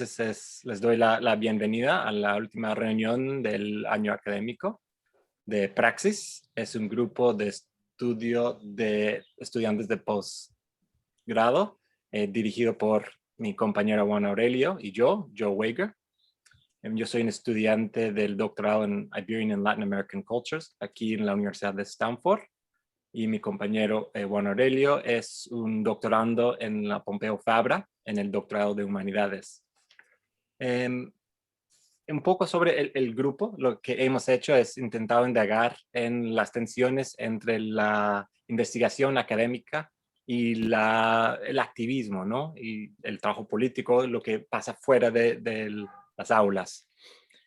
Les doy la bienvenida a la última reunión del año académico de Praxis. Es un grupo de estudio de estudiantes de posgrado dirigido por mi compañera Juan Aurelio y yo, Joe Wager. Yo soy un estudiante del doctorado en Iberian and Latin American Cultures aquí en la Universidad de Stanford. Y mi compañero Juan Aurelio es un doctorando en la Pompeu Fabra en el doctorado de Humanidades. Un poco sobre el grupo, lo que hemos hecho es intentado indagar en las tensiones entre la investigación académica y el activismo, ¿no? Y el trabajo político, lo que pasa fuera de las aulas.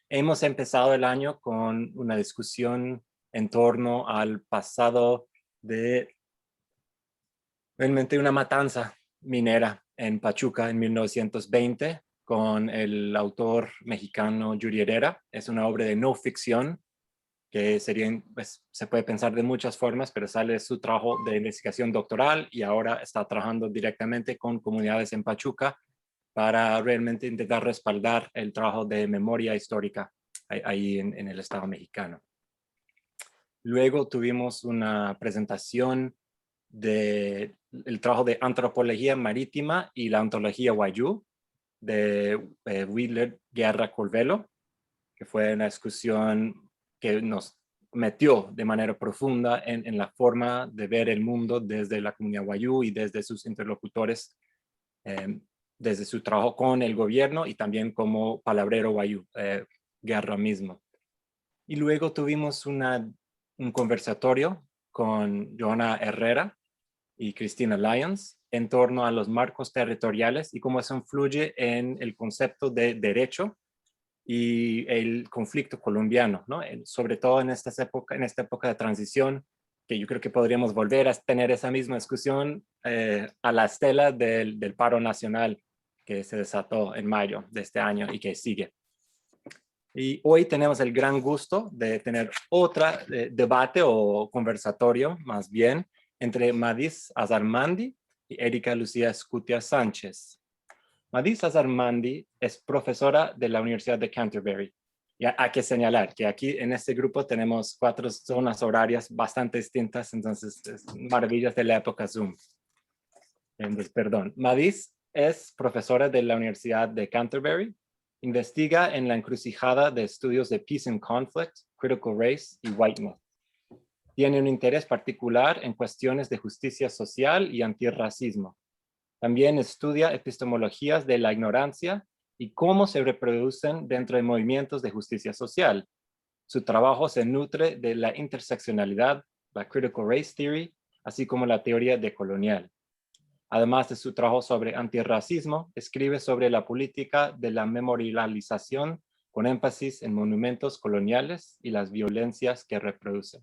Hemos empezado el año con una discusión en torno al pasado de realmente una matanza minera en Pachuca en 1920 con el autor mexicano Yuri Herrera. Es una obra de no ficción que sería, pues, se puede pensar de muchas formas, pero sale de su trabajo de investigación doctoral y ahora está trabajando directamente con comunidades en Pachuca para realmente intentar respaldar el trabajo de memoria histórica ahí en el Estado mexicano. Luego tuvimos una presentación del trabajo de antropología marítima y la ontología Wayuu de Wheeler Guerra Corvelo, que fue una discusión que nos metió de manera profunda en la forma de ver el mundo desde la comunidad Wayuu y desde sus interlocutores, desde su trabajo con el gobierno y también como palabrero Wayuu, Guerra mismo. Y luego tuvimos un conversatorio con Joana Herrera y Cristina Lyons en torno a los marcos territoriales y cómo eso influye en el concepto de derecho y el conflicto colombiano, ¿no? Sobre todo en esta época de transición, que yo creo que podríamos volver a tener esa misma discusión a la estela del paro nacional que se desató en mayo de este año y que sigue. Y hoy tenemos el gran gusto de tener otro debate o conversatorio, más bien, entre Madis Azarmandi y Erika Lucía Escutia Sánchez. Madis Azarmandi es profesora de la Universidad de Canterbury. Y hay que señalar que aquí en este grupo tenemos 4 zonas horarias bastante distintas, entonces es maravillas de la época Zoom. Entonces, perdón. Madis es profesora de la Universidad de Canterbury. Investiga en la encrucijada de estudios de Peace and Conflict, Critical Race y Whiteness. Tiene un interés particular en cuestiones de justicia social y antirracismo. También estudia epistemologías de la ignorancia y cómo se reproducen dentro de movimientos de justicia social. Su trabajo se nutre de la interseccionalidad, la Critical Race Theory, así como la teoría decolonial. Además de su trabajo sobre antirracismo, escribe sobre la política de la memorialización con énfasis en monumentos coloniales y las violencias que reproducen.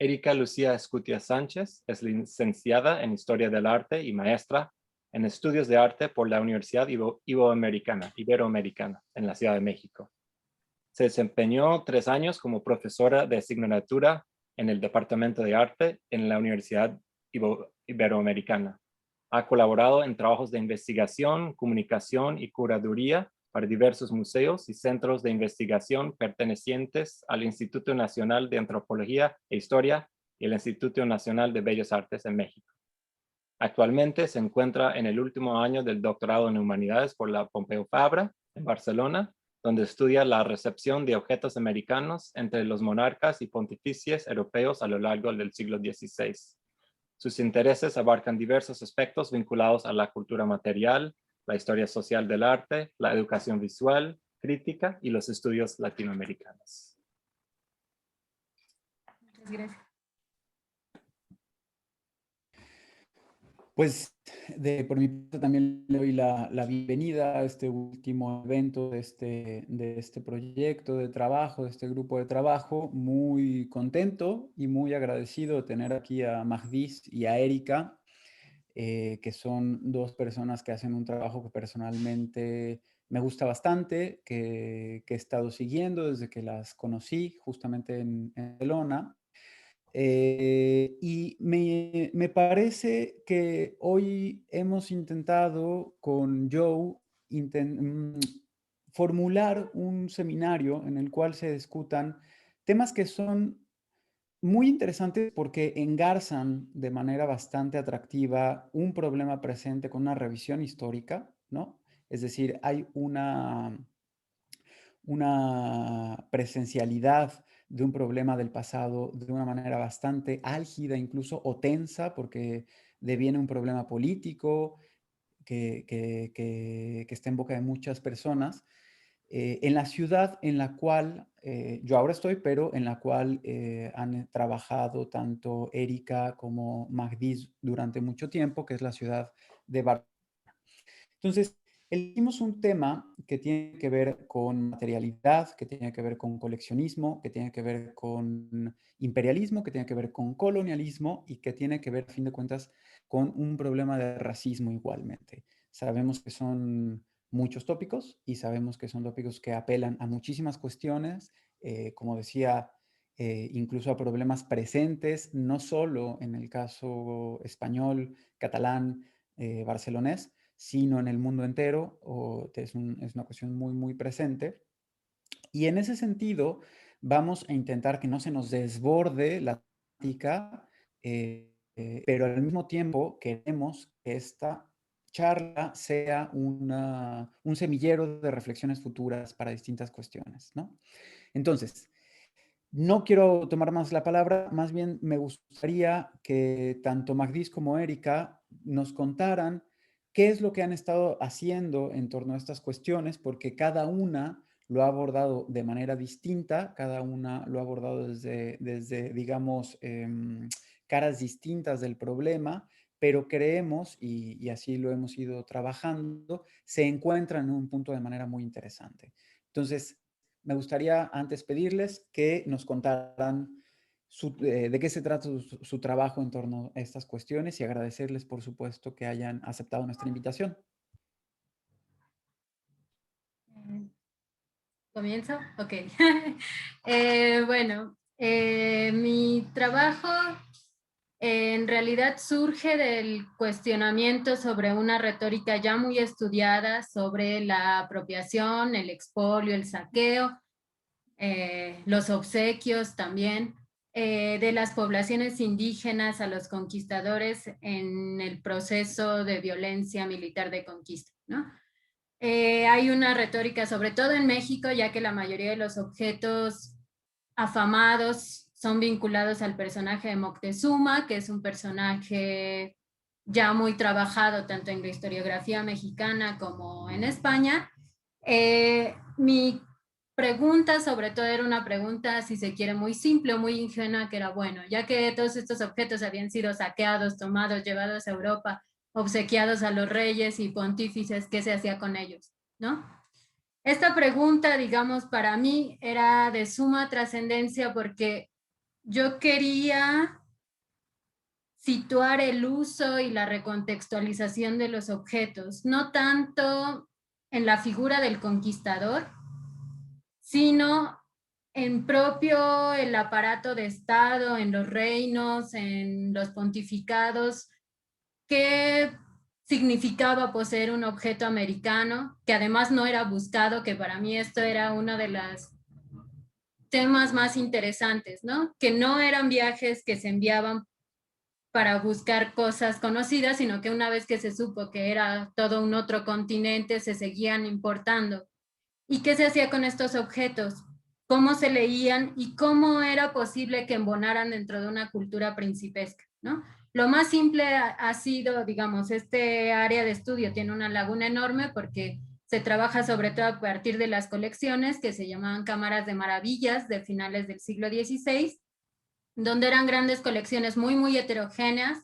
Erika Lucía Escutia Sánchez es licenciada en Historia del Arte y maestra en Estudios de Arte por la Universidad Iberoamericana en la Ciudad de México. Se desempeñó 3 años como profesora de asignatura en el Departamento de Arte en la Universidad Iberoamericana. Ha colaborado en trabajos de investigación, comunicación y curaduría para diversos museos y centros de investigación pertenecientes al Instituto Nacional de Antropología e Historia y el Instituto Nacional de Bellas Artes en México. Actualmente se encuentra en el último año del doctorado en Humanidades por la Pompeu Fabra en Barcelona, donde estudia la recepción de objetos americanos entre los monarcas y pontífices europeos a lo largo del siglo XVI. Sus intereses abarcan diversos aspectos vinculados a la cultura material, la historia social del arte, la educación visual, crítica y los estudios latinoamericanos. Muchas gracias. Pues por mi parte también le doy la bienvenida a este último evento de este proyecto de trabajo, de este grupo de trabajo. Muy contento y muy agradecido de tener aquí a Mahdis y a Erika, que son 2 personas que hacen un trabajo que personalmente me gusta bastante, que he estado siguiendo desde que las conocí justamente en Barcelona. Y me parece que hoy hemos intentado con Joe formular un seminario en el cual se discutan temas que son muy interesantes porque engarzan de manera bastante atractiva un problema presente con una revisión histórica, ¿no? Es decir, hay una presencialidad de un problema del pasado de una manera bastante álgida incluso o tensa porque deviene un problema político que está en boca de muchas personas, en la ciudad en la cual yo ahora estoy, pero en la cual han trabajado tanto Erika como Magdis durante mucho tiempo, que es la ciudad de Barcelona. Entonces, elegimos un tema que tiene que ver con materialidad, que tiene que ver con coleccionismo, que tiene que ver con imperialismo, que tiene que ver con colonialismo y que tiene que ver, a fin de cuentas, con un problema de racismo igualmente. Sabemos que son muchos tópicos y sabemos que son tópicos que apelan a muchísimas cuestiones, como decía, incluso a problemas presentes, no solo en el caso español, catalán, barcelonés, sino en el mundo entero, es una cuestión muy, muy presente. Y en ese sentido, vamos a intentar que no se nos desborde la práctica, pero al mismo tiempo queremos que esta charla sea un semillero de reflexiones futuras para distintas cuestiones, ¿no? Entonces, no quiero tomar más la palabra, más bien me gustaría que tanto Magdis como Erika nos contaran qué es lo que han estado haciendo en torno a estas cuestiones, porque cada una lo ha abordado de manera distinta, cada una lo ha abordado desde digamos, caras distintas del problema, pero creemos, y así lo hemos ido trabajando, se encuentran en un punto de manera muy interesante. Entonces, me gustaría antes pedirles que nos contaran de qué se trata su trabajo en torno a estas cuestiones y agradecerles, por supuesto, que hayan aceptado nuestra invitación. ¿Comienzo? Ok. Bueno, mi trabajo en realidad surge del cuestionamiento sobre una retórica ya muy estudiada sobre la apropiación, el expolio, el saqueo, los obsequios también, de las poblaciones indígenas a los conquistadores en el proceso de violencia militar de conquista, ¿no? Hay una retórica, sobre todo en México, ya que la mayoría de los objetos afamados son vinculados al personaje de Moctezuma, que es un personaje ya muy trabajado tanto en la historiografía mexicana como en España. Mi pregunta sobre todo era una pregunta, si se quiere, muy simple o muy ingenua, que era, bueno, ya que todos estos objetos habían sido saqueados, tomados, llevados a Europa, obsequiados a los reyes y pontífices, ¿qué se hacía con ellos? ¿No? Esta pregunta, digamos, para mí era de suma trascendencia porque yo quería situar el uso y la recontextualización de los objetos, no tanto en la figura del conquistador, sino en propio el aparato de Estado, en los reinos, en los pontificados, qué significaba poseer un objeto americano, que además no era buscado, que para mí esto era uno de los temas más interesantes, ¿no? Que no eran viajes que se enviaban para buscar cosas conocidas, sino que una vez que se supo que era todo un otro continente, se seguían importando. ¿Y qué se hacía con estos objetos? ¿Cómo se leían y cómo era posible que embonaran dentro de una cultura principesca, ¿no? Lo más simple ha sido, digamos, este área de estudio tiene una laguna enorme porque se trabaja sobre todo a partir de las colecciones que se llamaban cámaras de maravillas de finales del siglo XVI, donde eran grandes colecciones muy, muy heterogéneas,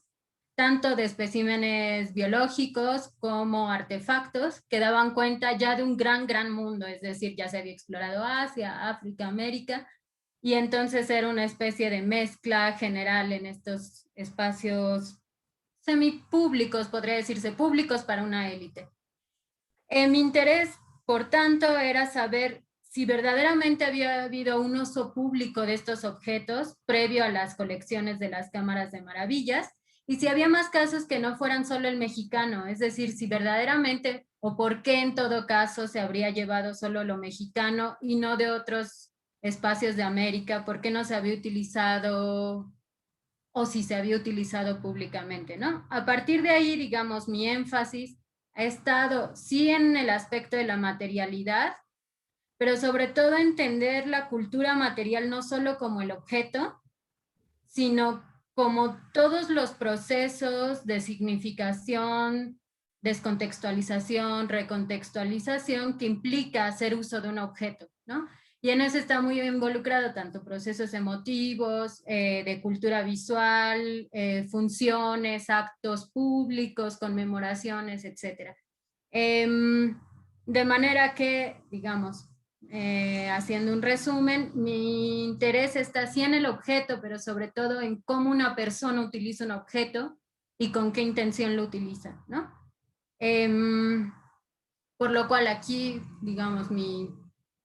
tanto de especímenes biológicos como artefactos, que daban cuenta ya de un gran, gran mundo, es decir, ya se había explorado Asia, África, América, y entonces era una especie de mezcla general en estos espacios semipúblicos, podría decirse, públicos para una élite. Mi interés, por tanto, era saber si verdaderamente había habido un uso público de estos objetos previo a las colecciones de las cámaras de maravillas y si había más casos que no fueran solo el mexicano, es decir, si verdaderamente o por qué en todo caso se habría llevado solo lo mexicano y no de otros espacios de América, por qué no se había utilizado o si se había utilizado públicamente, ¿no? A partir de ahí, digamos, mi énfasis ha estado sí en el aspecto de la materialidad, pero sobre todo entender la cultura material no solo como el objeto, sino como todos los procesos de significación, descontextualización, recontextualización que implica hacer uso de un objeto, ¿no? Y en eso está muy involucrado tanto procesos emotivos, de cultura visual, funciones, actos públicos, conmemoraciones, etc. De manera que, digamos, haciendo un resumen, mi interés está sí en el objeto, pero sobre todo en cómo una persona utiliza un objeto y con qué intención lo utiliza, ¿no? Por lo cual aquí, digamos, mi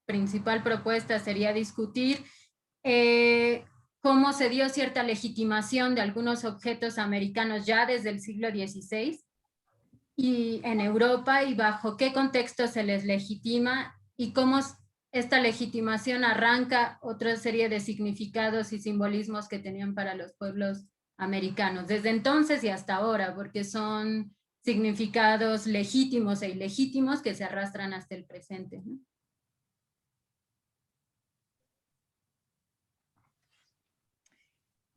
principal propuesta sería discutir cómo se dio cierta legitimación de algunos objetos americanos ya desde el siglo XVI y en Europa y bajo qué contexto se les legitima y cómo esta legitimación arranca otra serie de significados y simbolismos que tenían para los pueblos americanos, desde entonces y hasta ahora, porque son significados legítimos e ilegítimos que se arrastran hasta el presente, ¿no?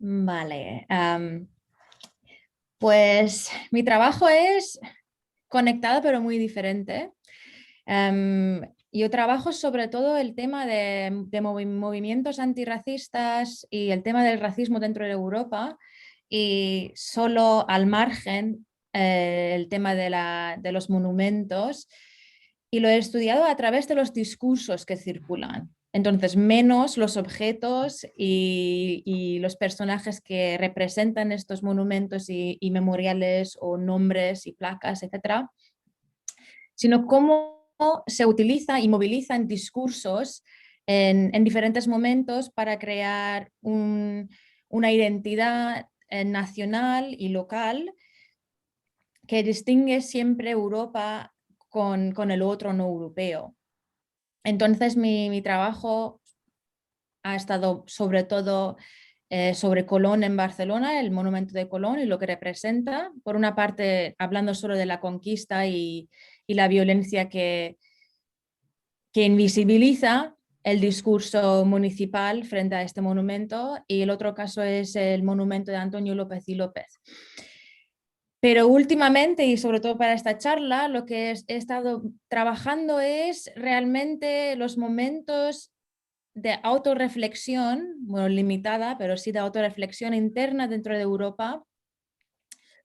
Vale, pues mi trabajo es conectado pero muy diferente. Yo trabajo sobre todo el tema de movimientos antirracistas y el tema del racismo dentro de Europa y solo al margen el tema de los monumentos, y lo he estudiado a través de los discursos que circulan. Entonces, menos los objetos y los personajes que representan estos monumentos y memoriales o nombres y placas, etcétera, sino cómo se utiliza y moviliza en discursos en diferentes momentos para crear una identidad nacional y local que distingue siempre Europa con el otro no europeo. Entonces mi trabajo ha estado sobre todo sobre Colón en Barcelona, el monumento de Colón y lo que representa. Por una parte, hablando solo de la conquista y la violencia que invisibiliza el discurso municipal frente a este monumento, y el otro caso es el monumento de Antonio López y López. Pero últimamente, y sobre todo para esta charla, lo que he estado trabajando es realmente los momentos de autorreflexión, bueno, limitada, pero sí de autorreflexión interna dentro de Europa,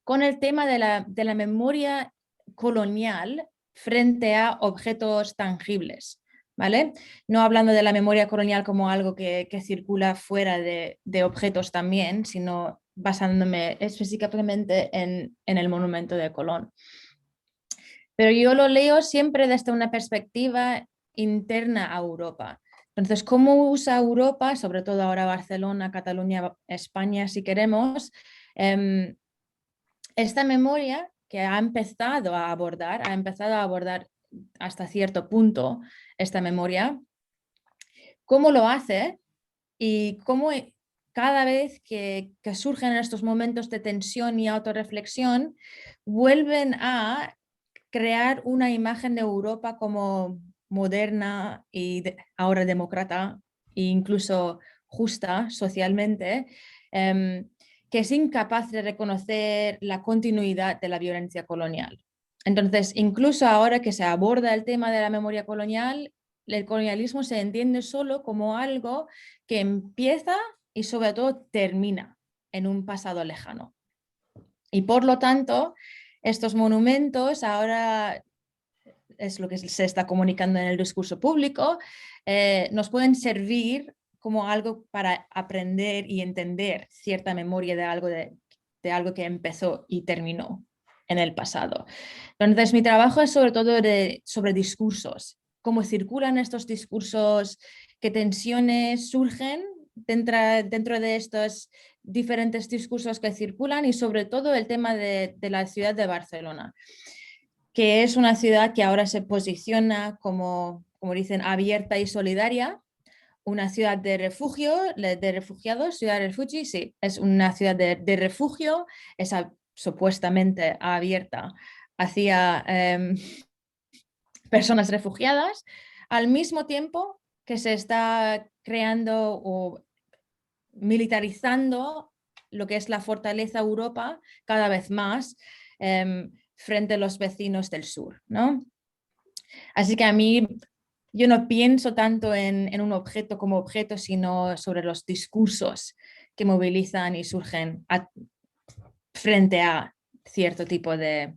con el tema de la memoria colonial frente a objetos tangibles, ¿vale? No hablando de la memoria colonial como algo que circula fuera de objetos también, sino basándome específicamente en el monumento de Colón. Pero yo lo leo siempre desde una perspectiva interna a Europa. Entonces, ¿cómo usa Europa, sobre todo ahora Barcelona, Cataluña, España, si queremos, esta memoria que ha empezado a abordar hasta cierto punto esta memoria, cómo lo hace y cómo cada vez que surgen estos momentos de tensión y autorreflexión, vuelven a crear una imagen de Europa como moderna y ahora demócrata e incluso justa socialmente, que es incapaz de reconocer la continuidad de la violencia colonial. Entonces, incluso ahora que se aborda el tema de la memoria colonial, el colonialismo se entiende solo como algo que empieza y sobre todo termina en un pasado lejano. Y por lo tanto, estos monumentos ahora, es lo que se está comunicando en el discurso público, nos pueden servir como algo para aprender y entender cierta memoria de algo que empezó y terminó en el pasado. Entonces, mi trabajo es sobre todo sobre discursos, cómo circulan estos discursos, qué tensiones surgen dentro de diferentes discursos que circulan y sobre todo el tema de la ciudad de Barcelona, que es una ciudad que ahora se posiciona como dicen, abierta y solidaria, una ciudad de refugio, de refugiados, ciudad de refugio, sí, es una ciudad de refugio, es supuestamente abierta hacia personas refugiadas, al mismo tiempo que se está creando o militarizando lo que es la fortaleza Europa cada vez más frente a los vecinos del sur, ¿no? Así que a mí, yo no pienso tanto en un objeto como objeto, sino sobre los discursos que movilizan y surgen frente a cierto tipo de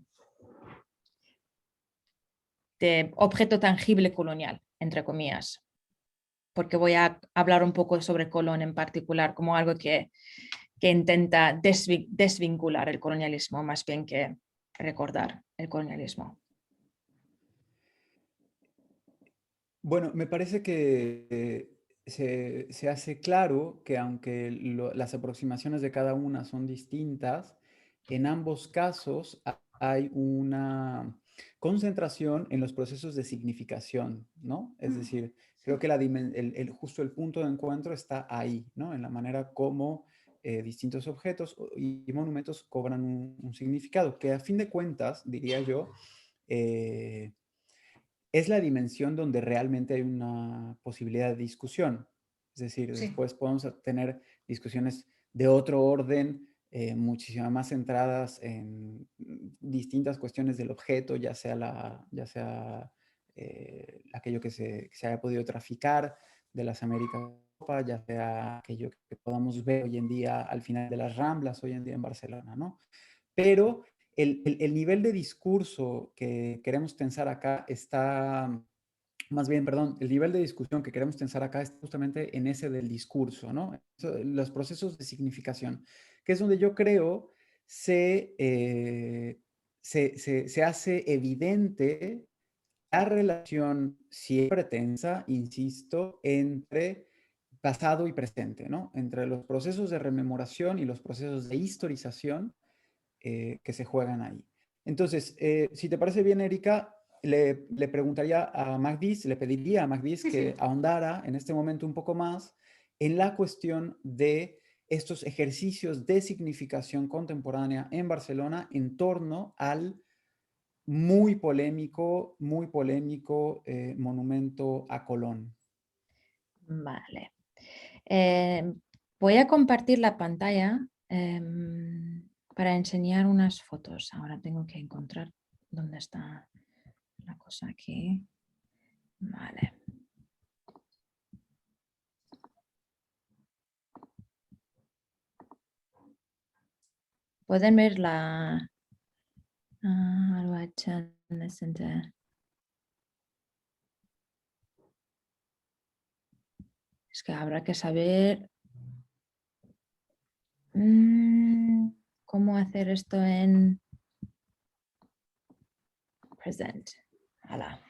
objeto tangible colonial, entre comillas. Porque voy a hablar un poco sobre Colón en particular como algo que intenta desvincular el colonialismo más bien que recordar el colonialismo. Bueno, me parece que se hace claro que aunque las aproximaciones de cada una son distintas, en ambos casos hay una concentración en los procesos de significación, ¿no? Es decir, creo que justo el punto de encuentro está ahí, ¿no? En la manera como distintos objetos y monumentos cobran un significado, que a fin de cuentas, diría yo, es la dimensión donde realmente hay una posibilidad de discusión. Es decir, Sí. después podemos tener discusiones de otro orden, muchísimo más centradas en distintas cuestiones del objeto, ya sea aquello que se haya podido traficar de las Américas, ya sea aquello que podamos ver hoy en día al final de las Ramblas, hoy en día en Barcelona, ¿no? Pero el nivel de discurso que queremos tensar acá está, más bien, perdón, el nivel de discusión que queremos tensar acá está justamente en ese del discurso, ¿no? Los procesos de significación, que es donde yo creo se hace evidente la relación siempre tensa, insisto, entre pasado y presente, ¿no? Entre los procesos de rememoración y los procesos de historización que se juegan ahí. Entonces, si te parece bien, Erika, le preguntaría a Magdis, le pediría a Magdis que ahondara en este momento un poco más en la cuestión de estos ejercicios de significación contemporánea en Barcelona en torno al muy polémico monumento a Colón. Vale. Voy a compartir la pantalla para enseñar unas fotos. Ahora tengo que encontrar dónde está la cosa aquí. Vale. Pueden ver la... Es que habrá que saber cómo hacer esto en present. Hala.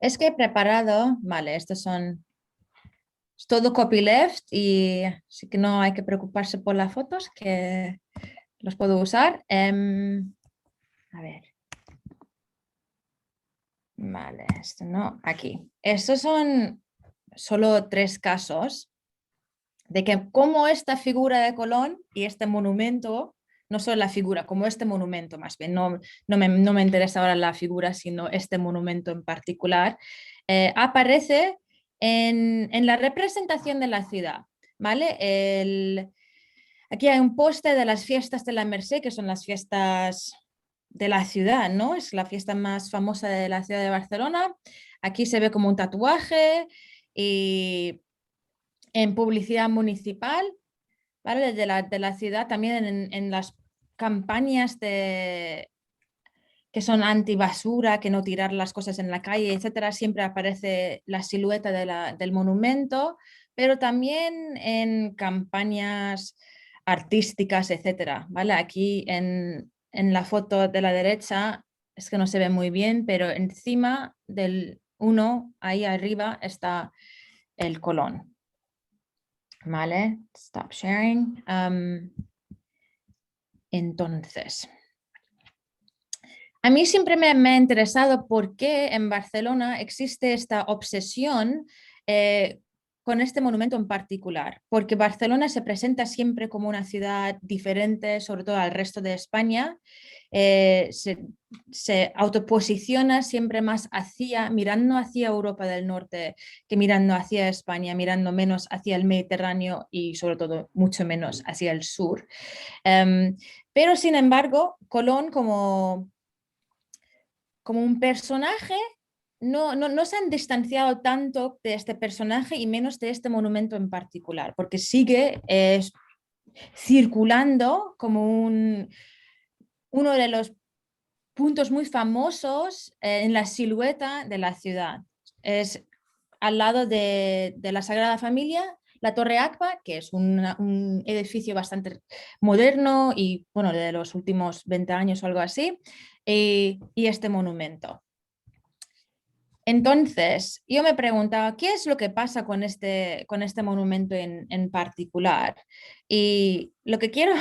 Es que he preparado, vale, estos son, es todo copyleft y así que no hay que preocuparse por las fotos que los puedo usar. A ver. Vale, esto no, aquí. Estos son solo 3 casos de que cómo esta figura de Colón y este monumento, no solo la figura, como este monumento más bien, no me interesa ahora la figura, sino este monumento en particular, aparece en la representación de la ciudad, ¿vale? Aquí hay un póster de las fiestas de la Merced, que son las fiestas de la ciudad, ¿no? Es la fiesta más famosa de la ciudad de Barcelona. Aquí se ve como un tatuaje y en publicidad municipal, ¿vale? De la ciudad, también en las campañas que son anti-basura, que no tirar las cosas en la calle, etcétera, siempre aparece la silueta del monumento, pero también en campañas artísticas, etcétera, ¿vale? Aquí en la foto de la derecha es que no se ve muy bien, pero encima del uno, ahí arriba, está el Colón. Vale, stop sharing. Entonces, a mí siempre me ha interesado por qué en Barcelona existe esta obsesión con este monumento en particular, porque Barcelona se presenta siempre como una ciudad diferente, sobre todo al resto de España. Se autoposiciona siempre más mirando hacia Europa del Norte que mirando hacia España, mirando menos hacia el Mediterráneo y sobre todo mucho menos hacia el sur. Pero sin embargo, Colón como un personaje no se han distanciado tanto de este personaje y menos de este monumento en particular, porque sigue circulando como uno de los puntos muy famosos en la silueta de la ciudad. Es al lado de la Sagrada Familia, la Torre Akbar, que es un edificio bastante moderno y bueno, de los últimos 20 años o algo así, y este monumento. Entonces, yo me preguntaba, ¿qué es lo que pasa con este monumento en particular? Y lo que quiero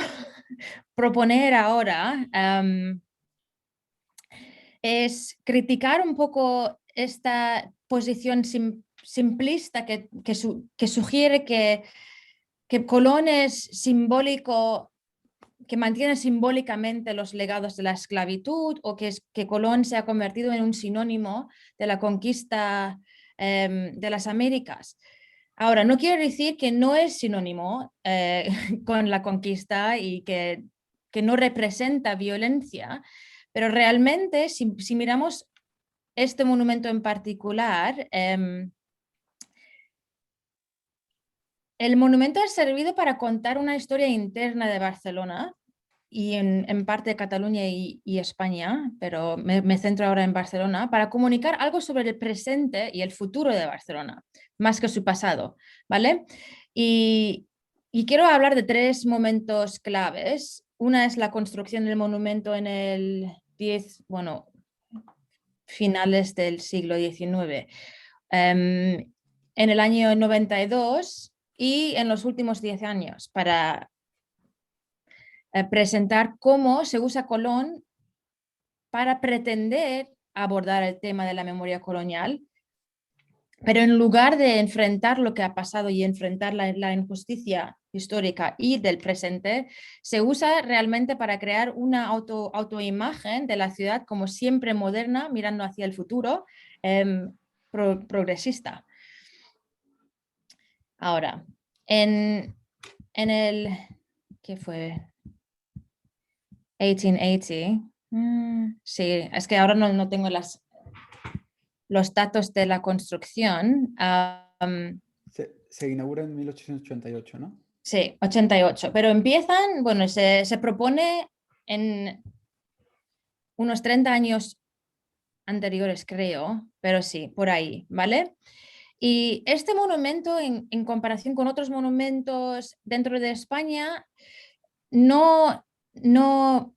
proponer ahora es criticar un poco esta posición simplista que sugiere que Colón es simbólico, que mantiene simbólicamente los legados de la esclavitud, o que Colón se ha convertido en un sinónimo de la conquista de las Américas. Ahora, no quiero decir que no es sinónimo con la conquista y que no representa violencia, pero realmente si miramos este monumento en particular, el monumento ha servido para contar una historia interna de Barcelona y en parte de Cataluña y España, pero me centro ahora en Barcelona, para comunicar algo sobre el presente y el futuro de Barcelona, más que su pasado, ¿vale? Y quiero hablar de 3 momentos claves. Una es la construcción del monumento en el finales del siglo XIX. En el año 92 y en los últimos 10 años para presentar cómo se usa Colón para pretender abordar el tema de la memoria colonial, pero en lugar de enfrentar lo que ha pasado y enfrentar la injusticia histórica y del presente, se usa realmente para crear una autoimagen de la ciudad como siempre moderna, mirando hacia el futuro, progresista. Ahora, en el, ¿qué fue? 1880. Sí, es que ahora no tengo los datos de la construcción. Se inaugura en 1888, ¿no? Sí, 88, pero empiezan, bueno, se propone en unos 30 años anteriores, creo, pero sí, por ahí, ¿vale? Y este monumento, en comparación con otros monumentos dentro de España, no, ¿cómo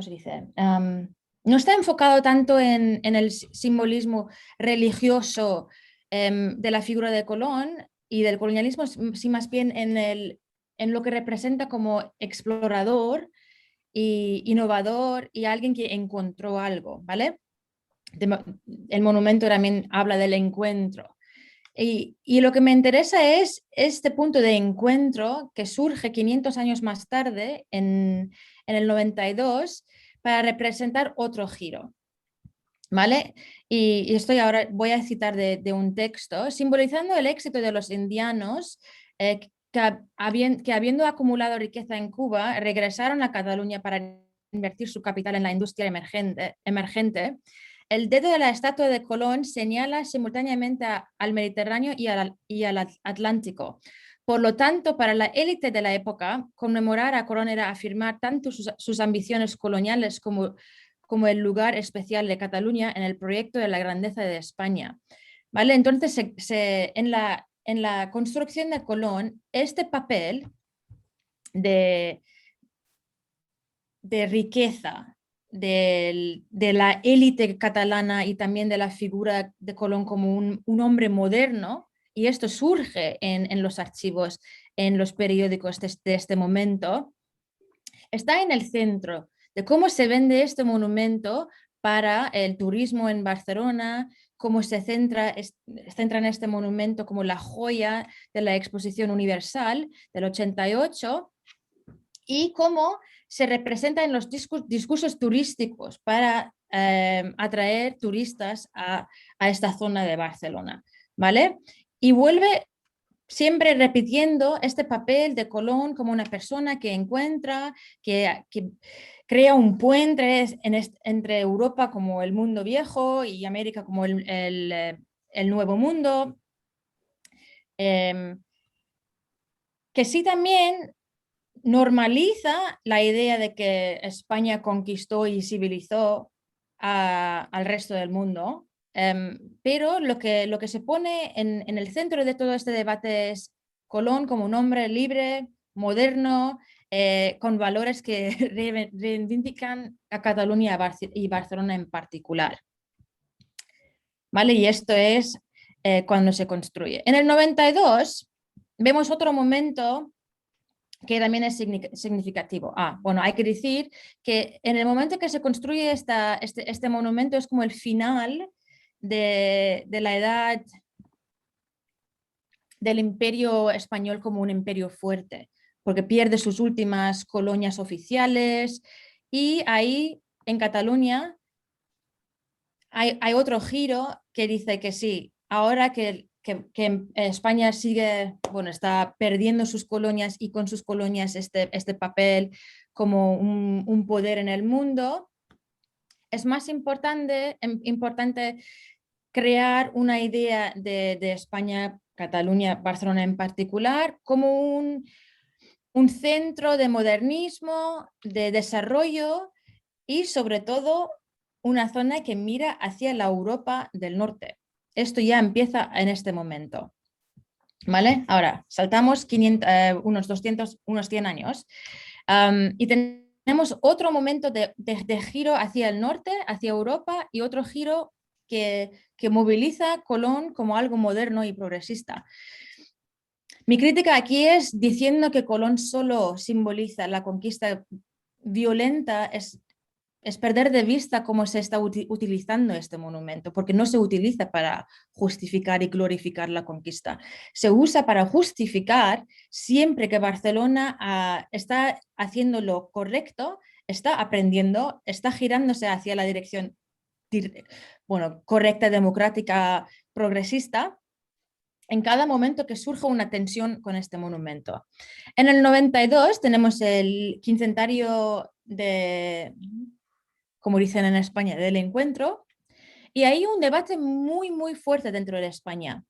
se dice? No está enfocado tanto en el simbolismo religioso de la figura de Colón y del colonialismo, sino más bien en lo que representa como explorador e innovador y alguien que encontró algo, ¿vale? El monumento también habla del encuentro. Y lo que me interesa es este punto de encuentro que surge 500 años más tarde, en el 92, para representar otro giro. ¿Vale? Y estoy ahora, voy a citar de un texto, simbolizando el éxito de los indianos que habiendo acumulado riqueza en Cuba, regresaron a Cataluña para invertir su capital en la industria emergente. El dedo de la estatua de Colón señala simultáneamente al Mediterráneo y al Atlántico. Por lo tanto, para la élite de la época, conmemorar a Colón era afirmar tanto sus ambiciones coloniales como el lugar especial de Cataluña en el proyecto de la grandeza de España. ¿Vale? Entonces, en la construcción de Colón, este papel de riqueza de la élite catalana y también de la figura de Colón como un hombre moderno y esto surge en los archivos, en los periódicos de este momento, está en el centro de cómo se vende este monumento para el turismo en Barcelona, cómo se centra en este monumento como la joya de la Exposición Universal del 88 y cómo se representa en los discursos turísticos para atraer turistas a esta zona de Barcelona, ¿vale? Y vuelve siempre repitiendo este papel de Colón como una persona que encuentra, que crea un puente entre Europa como el mundo viejo y América como el nuevo mundo. Que sí también normaliza la idea de que España conquistó y civilizó al resto del mundo. Pero lo que se pone en el centro de todo este debate es Colón como un hombre libre, moderno, con valores que reivindican a Cataluña y Barcelona en particular. ¿Vale? Y esto es cuando se construye. En el 92 vemos otro momento que también es significativo. Bueno, hay que decir que en el momento que se construye este monumento es como el final de la edad del imperio español como un imperio fuerte, porque pierde sus últimas colonias oficiales y ahí en Cataluña hay otro giro que dice que sí, ahora que España sigue, bueno, está perdiendo sus colonias y con sus colonias este papel como un poder en el mundo, es más importante crear una idea de España, Cataluña, Barcelona en particular, como un centro de modernismo, de desarrollo y sobre todo una zona que mira hacia la Europa del Norte. Esto ya empieza en este momento. ¿Vale? Ahora, saltamos unos 200, unos 100 años y tenemos otro momento de giro hacia el norte, hacia Europa y otro giro que moviliza Colón como algo moderno y progresista. Mi crítica aquí es diciendo que Colón solo simboliza la conquista violenta, es perder de vista cómo se está utilizando este monumento, porque no se utiliza para justificar y glorificar la conquista. Se usa para justificar siempre que Barcelona está haciendo lo correcto, está aprendiendo, está girándose hacia la dirección correcta, democrática, progresista, en cada momento que surge una tensión con este monumento. En el 92 tenemos el quincentenario como dicen en España, del encuentro, y hay un debate muy, muy fuerte dentro de España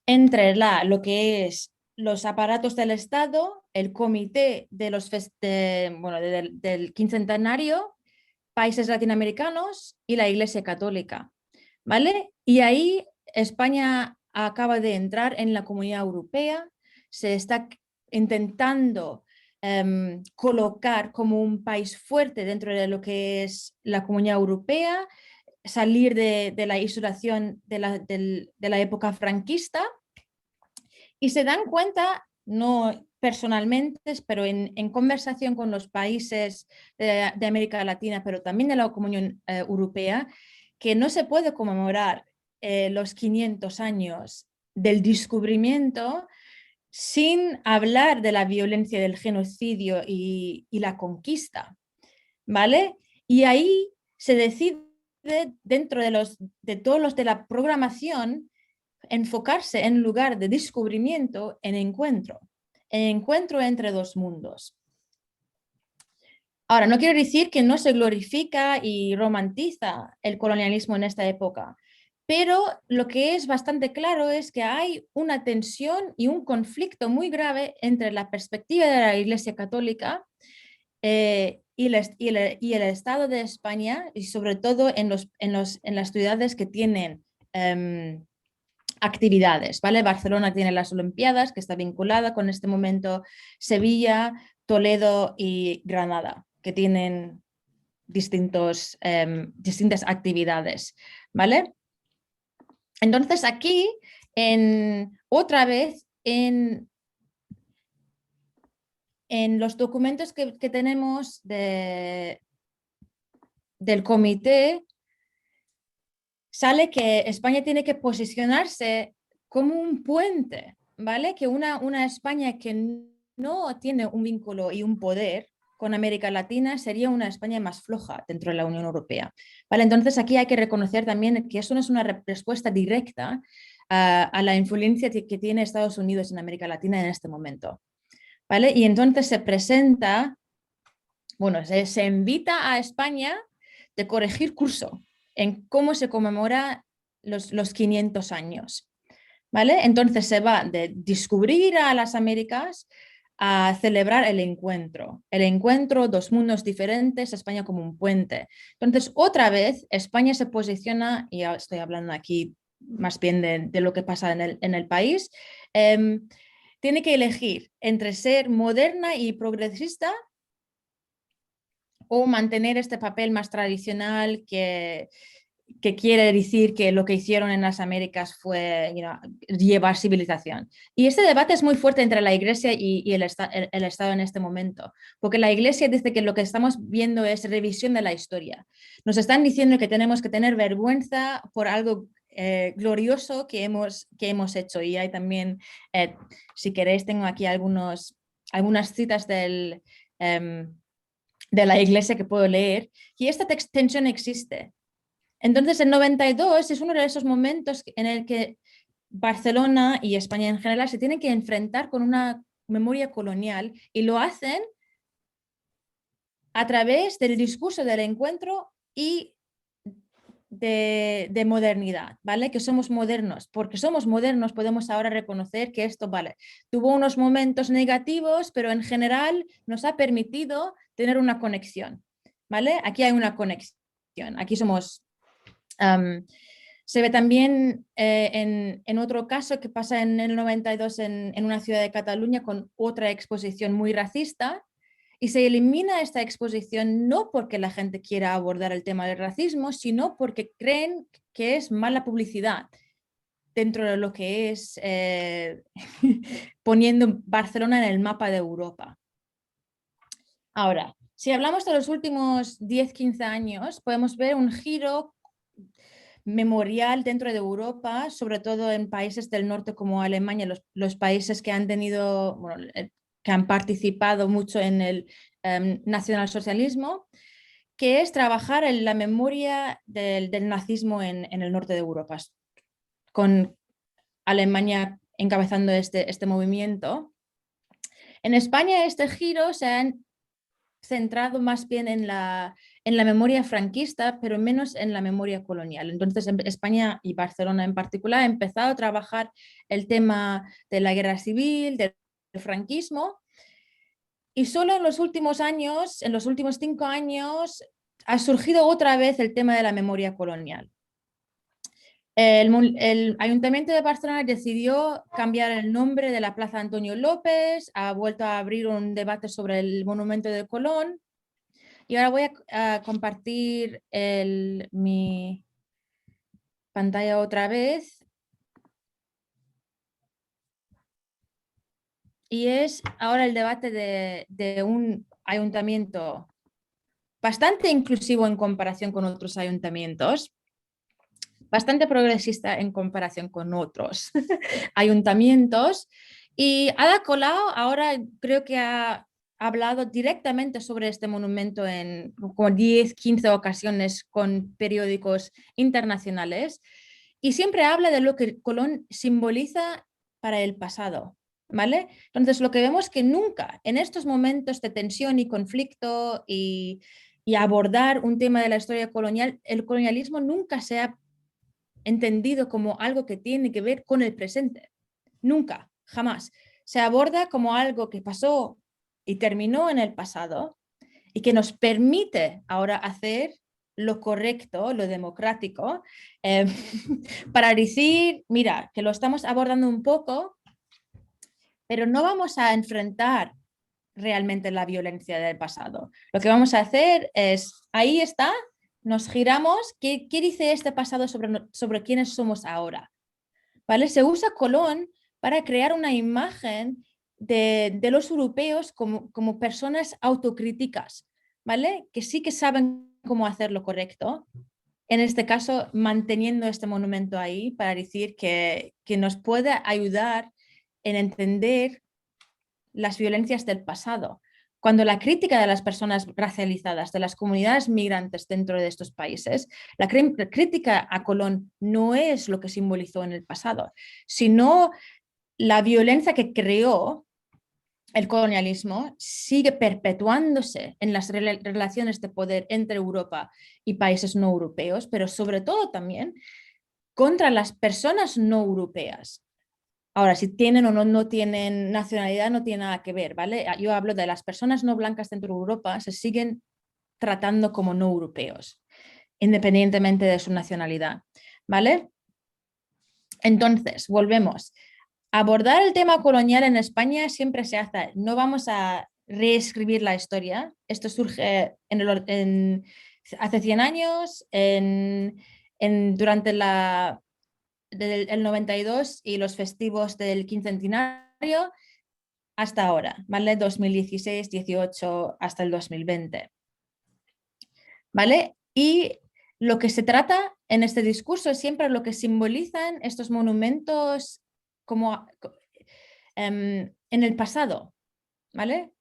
entre lo que es los aparatos del Estado, el comité de del quincentenario, países latinoamericanos y la Iglesia Católica, ¿vale? Y ahí España acaba de entrar en la Comunidad Europea, se está intentando colocar como un país fuerte dentro de lo que es la Comunidad Europea, salir de la isolación de la época franquista, y se dan cuenta, no personalmente, pero en conversación con los países de América Latina, pero también de la Comunidad Europea, que no se puede conmemorar los 500 años del descubrimiento sin hablar de la violencia del genocidio y la conquista, ¿vale? Y ahí se decide dentro de todos los de la programación enfocarse en lugar de descubrimiento en encuentro entre dos mundos. Ahora, no quiero decir que no se glorifica y romantiza el colonialismo en esta época, pero lo que es bastante claro es que hay una tensión y un conflicto muy grave entre la perspectiva de la Iglesia Católica y el Estado de España, y sobre todo en las ciudades que tienen actividades, ¿vale? Barcelona tiene las Olimpiadas, que está vinculada con este momento, Sevilla, Toledo y Granada, que tienen distintas actividades, ¿vale? Entonces aquí, otra vez, en los documentos que tenemos del comité, sale que España tiene que posicionarse como un puente, ¿vale? Que una España que no tiene un vínculo y un poder con América Latina sería una España más floja dentro de la Unión Europea, ¿vale? Entonces aquí hay que reconocer también que eso no es una respuesta directa a la influencia que tiene Estados Unidos en América Latina en este momento, ¿vale? Y entonces se presenta, bueno, se invita a España de corregir curso en cómo se conmemora los 500 años, ¿vale? Entonces se va de descubrir a las Américas a celebrar el encuentro, dos mundos diferentes, España como un puente. Entonces, otra vez, España se posiciona, y ya estoy hablando aquí más bien de lo que pasa en el país, tiene que elegir entre ser moderna y progresista o mantener este papel más tradicional que quiere decir que lo que hicieron en las Américas fue llevar civilización. Y este debate es muy fuerte entre la Iglesia y el Estado en este momento, porque la Iglesia dice que lo que estamos viendo es revisión de la historia. Nos están diciendo que tenemos que tener vergüenza por algo glorioso que hemos hecho. Y hay también, si queréis, tengo aquí algunas citas de la Iglesia que puedo leer, y esta tensión existe. Entonces, el 92 es uno de esos momentos en el que Barcelona y España en general se tienen que enfrentar con una memoria colonial, y lo hacen a través del discurso del encuentro y de modernidad, ¿vale? Que somos modernos. Porque somos modernos podemos ahora reconocer que esto, vale, tuvo unos momentos negativos, pero en general nos ha permitido tener una conexión, ¿vale? Aquí hay una conexión, aquí somos... se ve también en otro caso que pasa en el 92 en una ciudad de Cataluña con otra exposición muy racista, y se elimina esta exposición no porque la gente quiera abordar el tema del racismo, sino porque creen que es mala publicidad dentro de lo que es poniendo Barcelona en el mapa de Europa. Ahora, si hablamos de los últimos 10-15 años, podemos ver un giro memorial dentro de Europa, sobre todo en países del norte como Alemania, los países que han tenido, bueno, que han participado mucho en el nacionalsocialismo, que es trabajar en la memoria del nazismo en el norte de Europa, con Alemania encabezando este movimiento. En España este giro se ha centrado más bien en la memoria franquista, pero menos en la memoria colonial. Entonces, España y Barcelona en particular ha empezado a trabajar el tema de la guerra civil, del franquismo, y solo en los últimos años, en los últimos 5 años, ha surgido otra vez el tema de la memoria colonial. El Ayuntamiento de Barcelona decidió cambiar el nombre de la Plaza Antonio López, ha vuelto a abrir un debate sobre el monumento de Colón, y ahora voy a compartir mi pantalla otra vez. Y es ahora el debate de un ayuntamiento bastante inclusivo en comparación con otros ayuntamientos, bastante progresista en comparación con otros ayuntamientos. Y Ada Colau ahora creo que ha hablado directamente sobre este monumento en como 10-15 ocasiones con periódicos internacionales, y siempre habla de lo que Colón simboliza para el pasado, ¿vale? Entonces lo que vemos es que nunca en estos momentos de tensión y conflicto y abordar un tema de la historia colonial, el colonialismo nunca se ha entendido como algo que tiene que ver con el presente. Nunca, jamás. Se aborda como algo que pasó y terminó en el pasado y que nos permite ahora hacer lo correcto, lo democrático, para decir, mira, que lo estamos abordando un poco, pero no vamos a enfrentar realmente la violencia del pasado. Lo que vamos a hacer es, ahí está, nos giramos, ¿qué dice este pasado sobre quiénes somos ahora? ¿vale? Se usa Colón para crear una imagen de los europeos como personas autocríticas, ¿vale? Que sí que saben cómo hacer lo correcto. En este caso, manteniendo este monumento ahí para decir que nos puede ayudar en entender las violencias del pasado. Cuando la crítica de las personas racializadas, de las comunidades migrantes dentro de estos países, la crítica a Colón no es lo que simbolizó en el pasado, sino la violencia que creó el colonialismo sigue perpetuándose en las relaciones de poder entre Europa y países no europeos, pero sobre todo también contra las personas no europeas. Ahora, si tienen o no tienen nacionalidad no tiene nada que ver, ¿vale? Yo hablo de las personas no blancas dentro de Europa, se siguen tratando como no europeos, independientemente de su nacionalidad, ¿vale? Entonces, volvemos. Abordar el tema colonial en España siempre se hace. No vamos a reescribir la historia. Esto surge hace 100 años, durante el 92 y los festivos del quincentenario hasta ahora, ¿vale? 2016, 18 hasta el 2020. ¿Vale? Y lo que se trata en este discurso es siempre lo que simbolizan estos monumentos como en el pasado, ¿vale?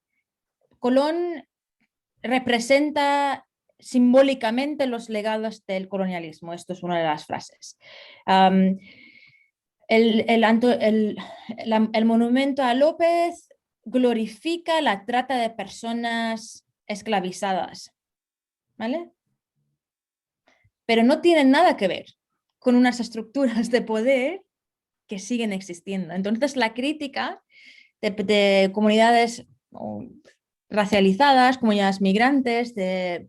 Colón representa simbólicamente los legados del colonialismo. Esto es una de las frases. El monumento a López glorifica la trata de personas esclavizadas, ¿vale? Pero no tienen nada que ver con unas estructuras de poder que siguen existiendo. Entonces, la crítica de comunidades racializadas, comunidades migrantes, de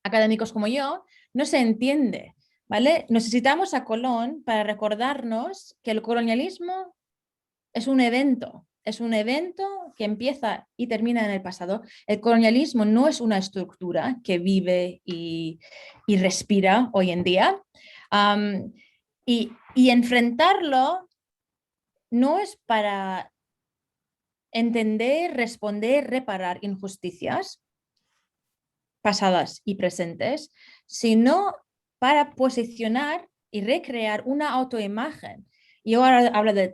académicos como yo, no se entiende, ¿vale? Necesitamos a Colón para recordarnos que el colonialismo es un evento que empieza y termina en el pasado. El colonialismo no es una estructura que vive y respira hoy en día. Y enfrentarlo no es para entender, responder, reparar injusticias pasadas y presentes, sino para posicionar y recrear una autoimagen. Y ahora hablo de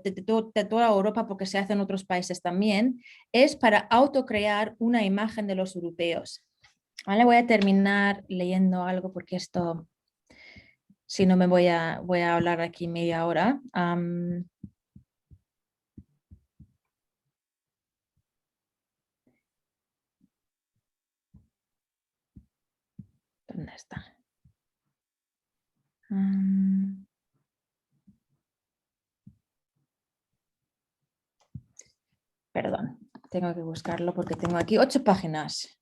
toda Europa porque se hace en otros países también, es para autocrear una imagen de los europeos. Vale, voy a terminar leyendo algo porque esto, si no me voy a hablar aquí media hora. ¿Dónde está? Perdón, tengo que buscarlo porque tengo aquí 8 páginas.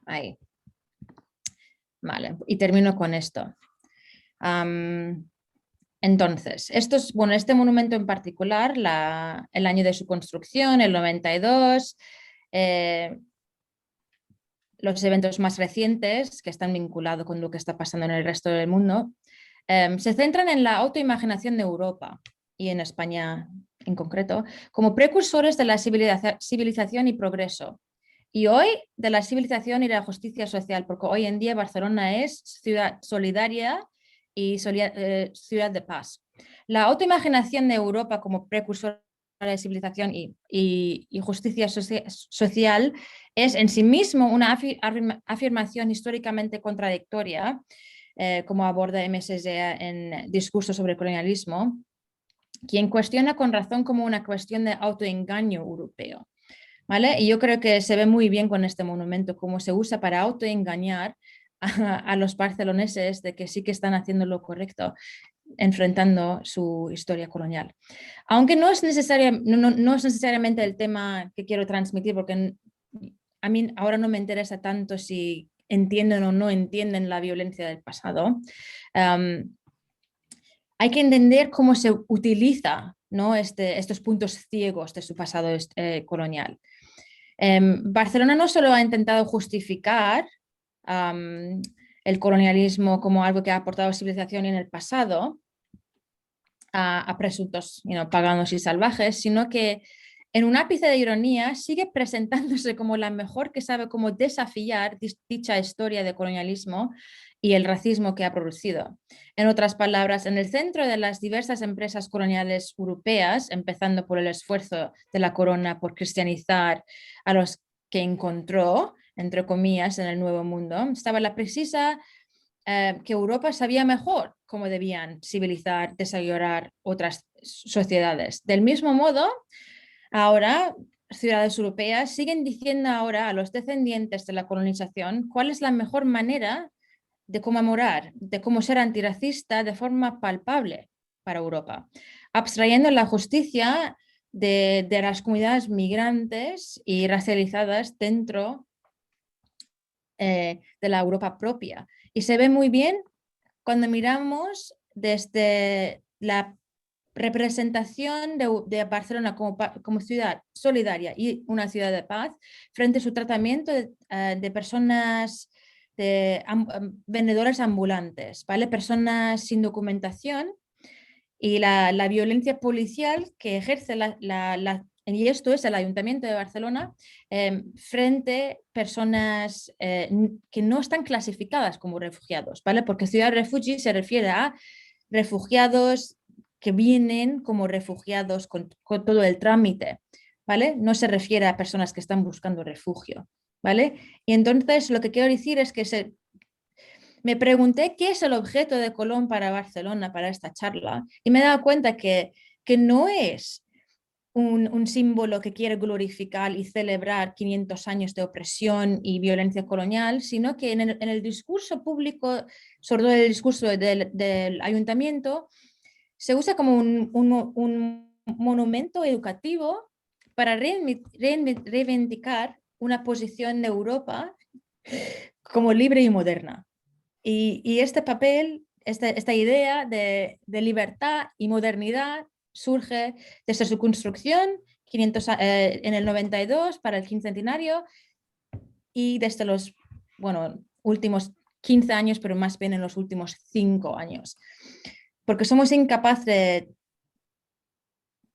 Ahí. Vale, y termino con esto. Entonces, este monumento en particular, el año de su construcción, el 92, los eventos más recientes que están vinculados con lo que está pasando en el resto del mundo, se centran en la autoimaginación de Europa y en España en concreto, como precursores de la civilización y progreso. Y hoy de la civilización y la justicia social, porque hoy en día Barcelona es ciudad solidaria y ciudad de paz. La autoimaginación de Europa como precursor de la civilización y justicia social es en sí mismo una afirmación históricamente contradictoria, como aborda MSG en Discurso sobre el colonialismo, quien cuestiona con razón como una cuestión de autoengaño europeo. ¿Vale? Y yo creo que se ve muy bien con este monumento, cómo se usa para autoengañar a los barceloneses de que sí que están haciendo lo correcto, enfrentando su historia colonial. Aunque no es necesariamente el tema que quiero transmitir, porque a mí ahora no me interesa tanto si entienden o no entienden la violencia del pasado. hay que entender cómo se utiliza, ¿no? estos puntos ciegos de su pasado colonial. Barcelona no solo ha intentado justificar el colonialismo como algo que ha aportado civilización en el pasado a presuntos paganos y salvajes, sino que en un ápice de ironía sigue presentándose como la mejor que sabe cómo desafiar dicha historia de colonialismo y el racismo que ha producido. En otras palabras, en el centro de las diversas empresas coloniales europeas, empezando por el esfuerzo de la corona por cristianizar a los que encontró, entre comillas, en el Nuevo Mundo, estaba la precisa que Europa sabía mejor cómo debían civilizar, desarrollar otras sociedades. Del mismo modo, ahora ciudades europeas siguen diciendo ahora a los descendientes de la colonización cuál es la mejor manera de conmemorar, de cómo ser antirracista de forma palpable para Europa, abstrayendo la justicia de las comunidades migrantes y racializadas dentro de la Europa propia. Y se ve muy bien cuando miramos desde la representación de Barcelona como ciudad solidaria y una ciudad de paz frente a su tratamiento de personas, de vendedores ambulantes, ¿vale? Personas sin documentación y la violencia policial que ejerce y esto es el Ayuntamiento de Barcelona, frente a personas que no están clasificadas como refugiados, ¿vale? Porque ciudad refugio se refiere a refugiados que vienen como refugiados con todo el trámite, ¿vale? No se refiere a personas que están buscando refugio, ¿vale? Y entonces lo que quiero decir es que me pregunté qué es el objeto de Colón para Barcelona, para esta charla, y me he dado cuenta que no es un símbolo que quiere glorificar y celebrar 500 años de opresión y violencia colonial, sino que en el discurso público, sobre todo el discurso del ayuntamiento, se usa como un monumento educativo para reivindicar una posición de Europa como libre y moderna. Y este papel, esta idea de libertad y modernidad surge desde su construcción en el 92 para el quincentenario y desde los últimos 15 años, pero más bien en los últimos 5 años. Porque somos incapaces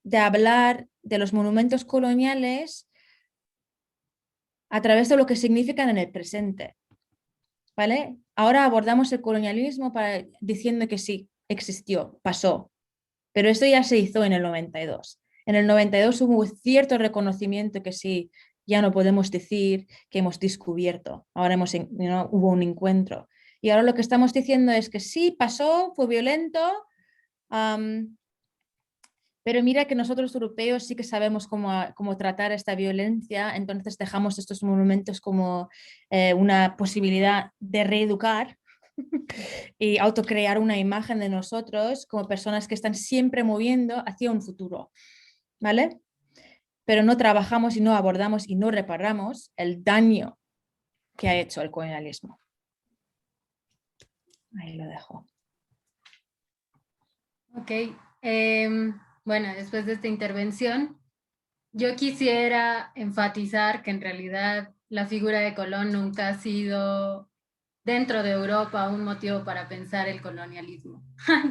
de hablar de los monumentos coloniales a través de lo que significan en el presente. ¿Vale? Ahora abordamos el colonialismo diciendo que sí, existió, pasó, pero esto ya se hizo en el 92. En el 92 hubo cierto reconocimiento que sí, ya no podemos decir que hemos descubierto, ahora hubo un encuentro. Y ahora lo que estamos diciendo es que sí, pasó, fue violento, pero mira que nosotros europeos sí que sabemos cómo tratar esta violencia, entonces dejamos estos monumentos como una posibilidad de reeducar y autocrear una imagen de nosotros como personas que están siempre moviendo hacia un futuro, ¿vale? Pero no trabajamos y no abordamos y no reparamos el daño que ha hecho el colonialismo. Ahí lo dejo. Ok. Bueno, después de esta intervención, yo quisiera enfatizar que en realidad la figura de Colón nunca ha sido dentro de Europa un motivo para pensar el colonialismo.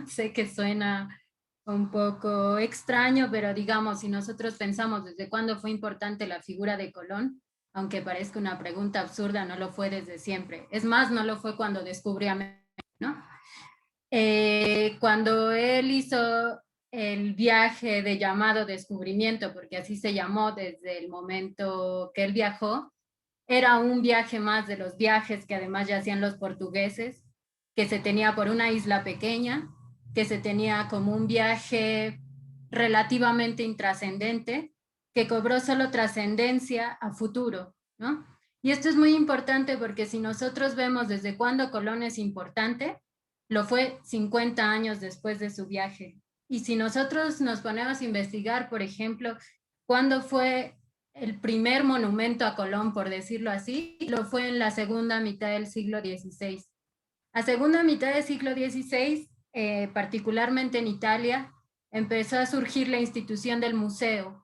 Sé que suena un poco extraño, pero digamos, si nosotros pensamos desde cuándo fue importante la figura de Colón, aunque parezca una pregunta absurda, no lo fue desde siempre. Es más, no lo fue cuando descubrió América, ¿no? Cuando él hizo el viaje de llamado descubrimiento, porque así se llamó desde el momento que él viajó, era un viaje más de los viajes que además ya hacían los portugueses, que se tenía por una isla pequeña, que se tenía como un viaje relativamente intrascendente, que cobró solo trascendencia a futuro, ¿no? Y esto es muy importante porque si nosotros vemos desde cuándo Colón es importante, lo fue 50 años después de su viaje. Y si nosotros nos ponemos a investigar, por ejemplo, cuándo fue el primer monumento a Colón, por decirlo así, lo fue en la segunda mitad del siglo XVI. A segunda mitad del siglo XVI, particularmente en Italia, empezó a surgir la institución del museo.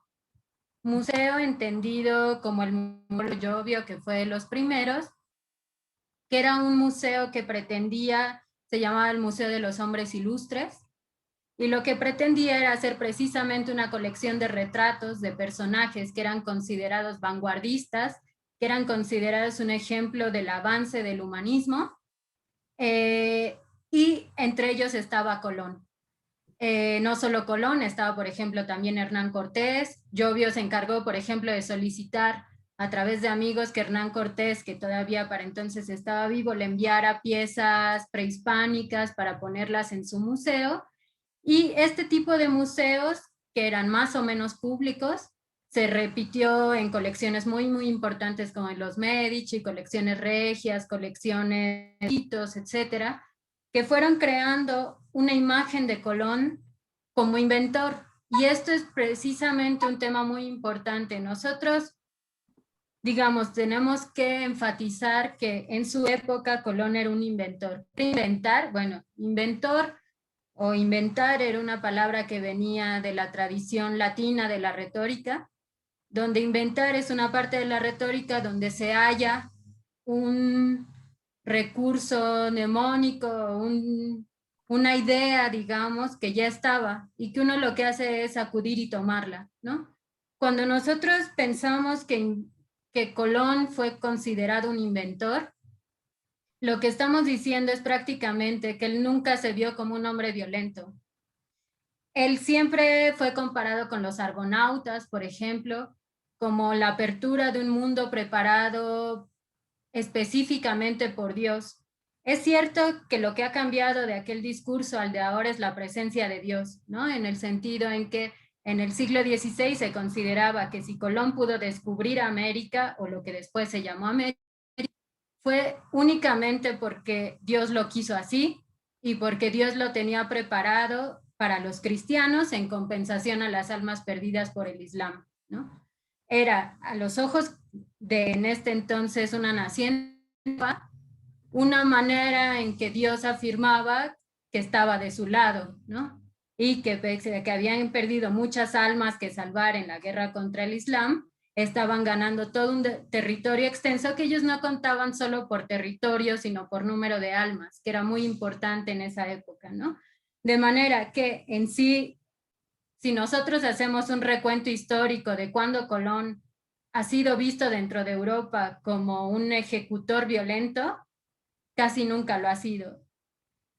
Museo entendido como el Museo Giovio, que fue de los primeros, que era un museo que pretendía, se llamaba el Museo de los Hombres Ilustres, y lo que pretendía era hacer precisamente una colección de retratos de personajes que eran considerados vanguardistas, que eran considerados un ejemplo del avance del humanismo, y entre ellos estaba Colón. No solo Colón, estaba por ejemplo también Hernán Cortés. Giovio se encargó por ejemplo de solicitar a través de amigos que Hernán Cortés, que todavía para entonces estaba vivo, le enviara piezas prehispánicas para ponerlas en su museo. Y este tipo de museos, que eran más o menos públicos, se repitió en colecciones muy, muy importantes como en los Medici, colecciones regias, colecciones, etcétera, que fueron creando una imagen de Colón como inventor. Y esto es precisamente un tema muy importante. Nosotros, digamos, tenemos que enfatizar que en su época Colón era un inventor. Inventar, bueno, inventor o inventar era una palabra que venía de la tradición latina de la retórica, donde inventar es una parte de la retórica donde se halla un recurso mnemónico, una idea, digamos, que ya estaba y que uno lo que hace es acudir y tomarla, ¿no? Cuando nosotros pensamos que Colón fue considerado un inventor, lo que estamos diciendo es prácticamente que él nunca se vio como un hombre violento. Él siempre fue comparado con los argonautas, por ejemplo, como la apertura de un mundo preparado específicamente por Dios. Es cierto que lo que ha cambiado de aquel discurso al de ahora es la presencia de Dios, ¿no? En el sentido en que en el siglo XVI se consideraba que si Colón pudo descubrir América, o lo que después se llamó América, fue únicamente porque Dios lo quiso así y porque Dios lo tenía preparado para los cristianos en compensación a las almas perdidas por el Islam, ¿no? Era a los ojos de en este entonces una nación, una manera en que Dios afirmaba que estaba de su lado, ¿no? Y que pese a que habían perdido muchas almas que salvar en la guerra contra el Islam, estaban ganando todo un territorio extenso que ellos no contaban solo por territorio, sino por número de almas, que era muy importante en esa época, ¿no? De manera que en sí, si nosotros hacemos un recuento histórico de cuando Colón ha sido visto dentro de Europa como un ejecutor violento, casi nunca lo ha sido.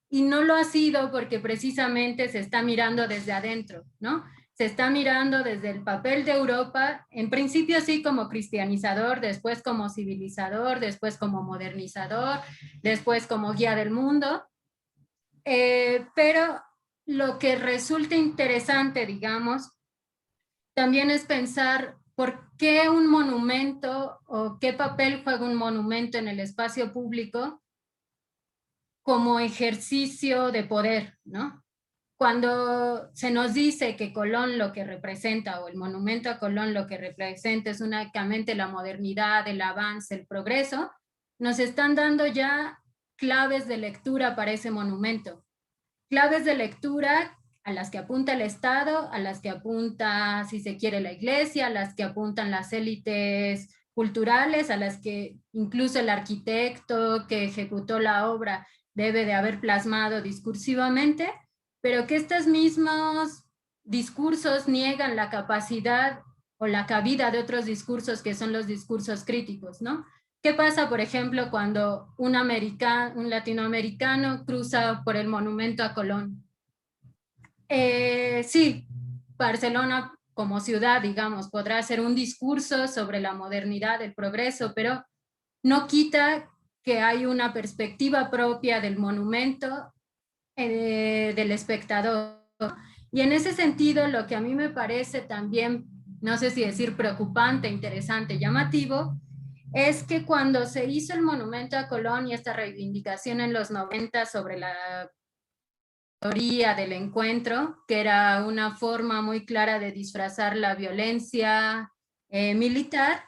Y no lo ha sido porque precisamente se está mirando desde adentro, ¿no? Se está mirando desde el papel de Europa, en principio sí como cristianizador, después como civilizador, después como modernizador, después como guía del mundo. Pero lo que resulta interesante, digamos, también es pensar por qué un monumento o qué papel juega un monumento en el espacio público como ejercicio de poder, ¿no? Cuando se nos dice que Colón lo que representa, o el monumento a Colón lo que representa es únicamente la modernidad, el avance, el progreso, nos están dando ya claves de lectura para ese monumento. Claves de lectura a las que apunta el Estado, a las que apunta, si se quiere, la Iglesia, a las que apuntan las élites culturales, a las que incluso el arquitecto que ejecutó la obra debe de haber plasmado discursivamente, pero que estos mismos discursos niegan la capacidad o la cabida de otros discursos que son los discursos críticos, ¿no? ¿Qué pasa, por ejemplo, cuando un latinoamericano cruza por el monumento a Colón? Sí, Barcelona como ciudad, digamos, podrá hacer un discurso sobre la modernidad, el progreso, pero no quita que hay una perspectiva propia del monumento, del espectador. Y en ese sentido, lo que a mí me parece también, no sé si decir preocupante, interesante, llamativo, es que cuando se hizo el monumento a Colón y esta reivindicación en los 90 sobre la teoría del encuentro, que era una forma muy clara de disfrazar la violencia militar,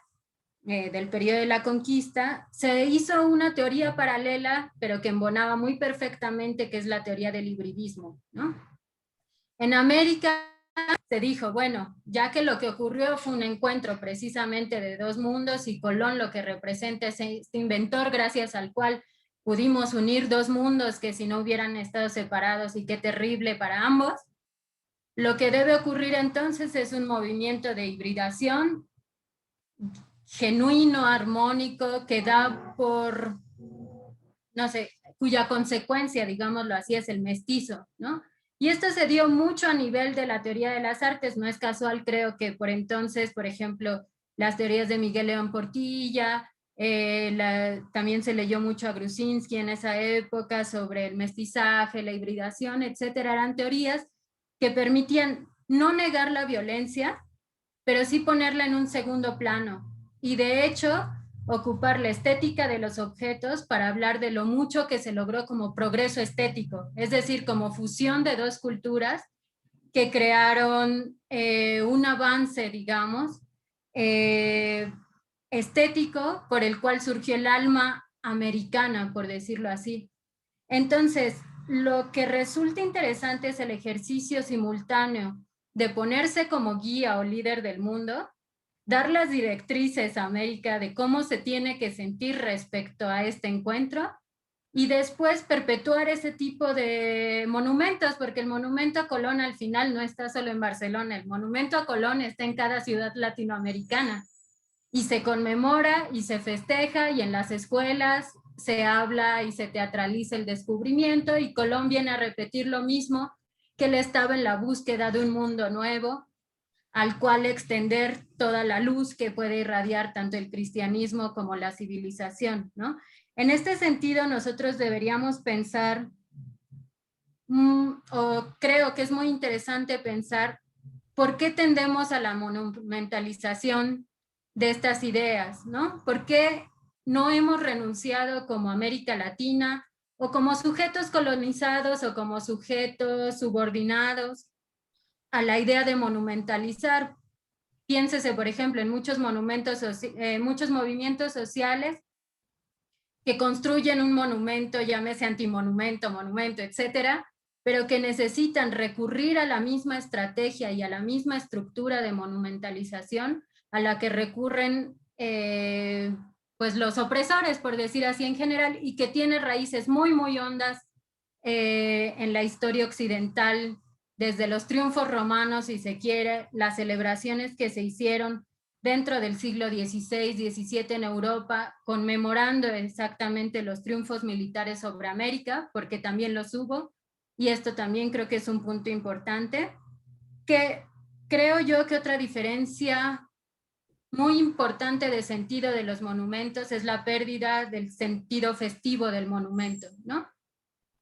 del periodo de la conquista, se hizo una teoría paralela, pero que embonaba muy perfectamente, que es la teoría del hibridismo, ¿no? En América se dijo, bueno, ya que lo que ocurrió fue un encuentro precisamente de dos mundos y Colón lo que representa es este inventor gracias al cual pudimos unir dos mundos que si no hubieran estado separados, y qué terrible para ambos, lo que debe ocurrir entonces es un movimiento de hibridación genuino, armónico, que da por, no sé, cuya consecuencia, digámoslo así, es el mestizo, ¿no? Y esto se dio mucho a nivel de la teoría de las artes. No es casual, creo que por entonces, por ejemplo, las teorías de Miguel León Portilla, también se leyó mucho a Gruzinski en esa época sobre el mestizaje, la hibridación, etcétera. Eran teorías que permitían no negar la violencia, pero sí ponerla en un segundo plano. Y de hecho, ocupar la estética de los objetos para hablar de lo mucho que se logró como progreso estético, es decir, como fusión de dos culturas que crearon un avance, digamos, estético por el cual surgió el alma americana, por decirlo así. Entonces, lo que resulta interesante es el ejercicio simultáneo de ponerse como guía o líder del mundo, dar las directrices a América de cómo se tiene que sentir respecto a este encuentro y después perpetuar ese tipo de monumentos, porque el monumento a Colón al final no está solo en Barcelona, el monumento a Colón está en cada ciudad latinoamericana y se conmemora y se festeja y en las escuelas se habla y se teatraliza el descubrimiento y Colón viene a repetir lo mismo, que él estaba en la búsqueda de un mundo nuevo al cual extender toda la luz que puede irradiar tanto el cristianismo como la civilización, ¿no? En este sentido, nosotros deberíamos pensar, o creo que es muy interesante pensar, ¿por qué tendemos a la monumentalización de estas ideas, ¿no? ¿Por qué no hemos renunciado como América Latina o como sujetos colonizados o como sujetos subordinados a la idea de monumentalizar? Piénsese, por ejemplo, en muchos muchos movimientos sociales que construyen un monumento, llámese antimonumento, monumento, etcétera, pero que necesitan recurrir a la misma estrategia y a la misma estructura de monumentalización a la que recurren pues los opresores, por decir así en general, y que tiene raíces muy, muy hondas en la historia occidental, desde los triunfos romanos, si se quiere, las celebraciones que se hicieron dentro del siglo XVI, XVII en Europa, conmemorando exactamente los triunfos militares sobre América, porque también los hubo, y esto también creo que es un punto importante, que creo yo que otra diferencia muy importante de sentido de los monumentos es la pérdida del sentido festivo del monumento, ¿no?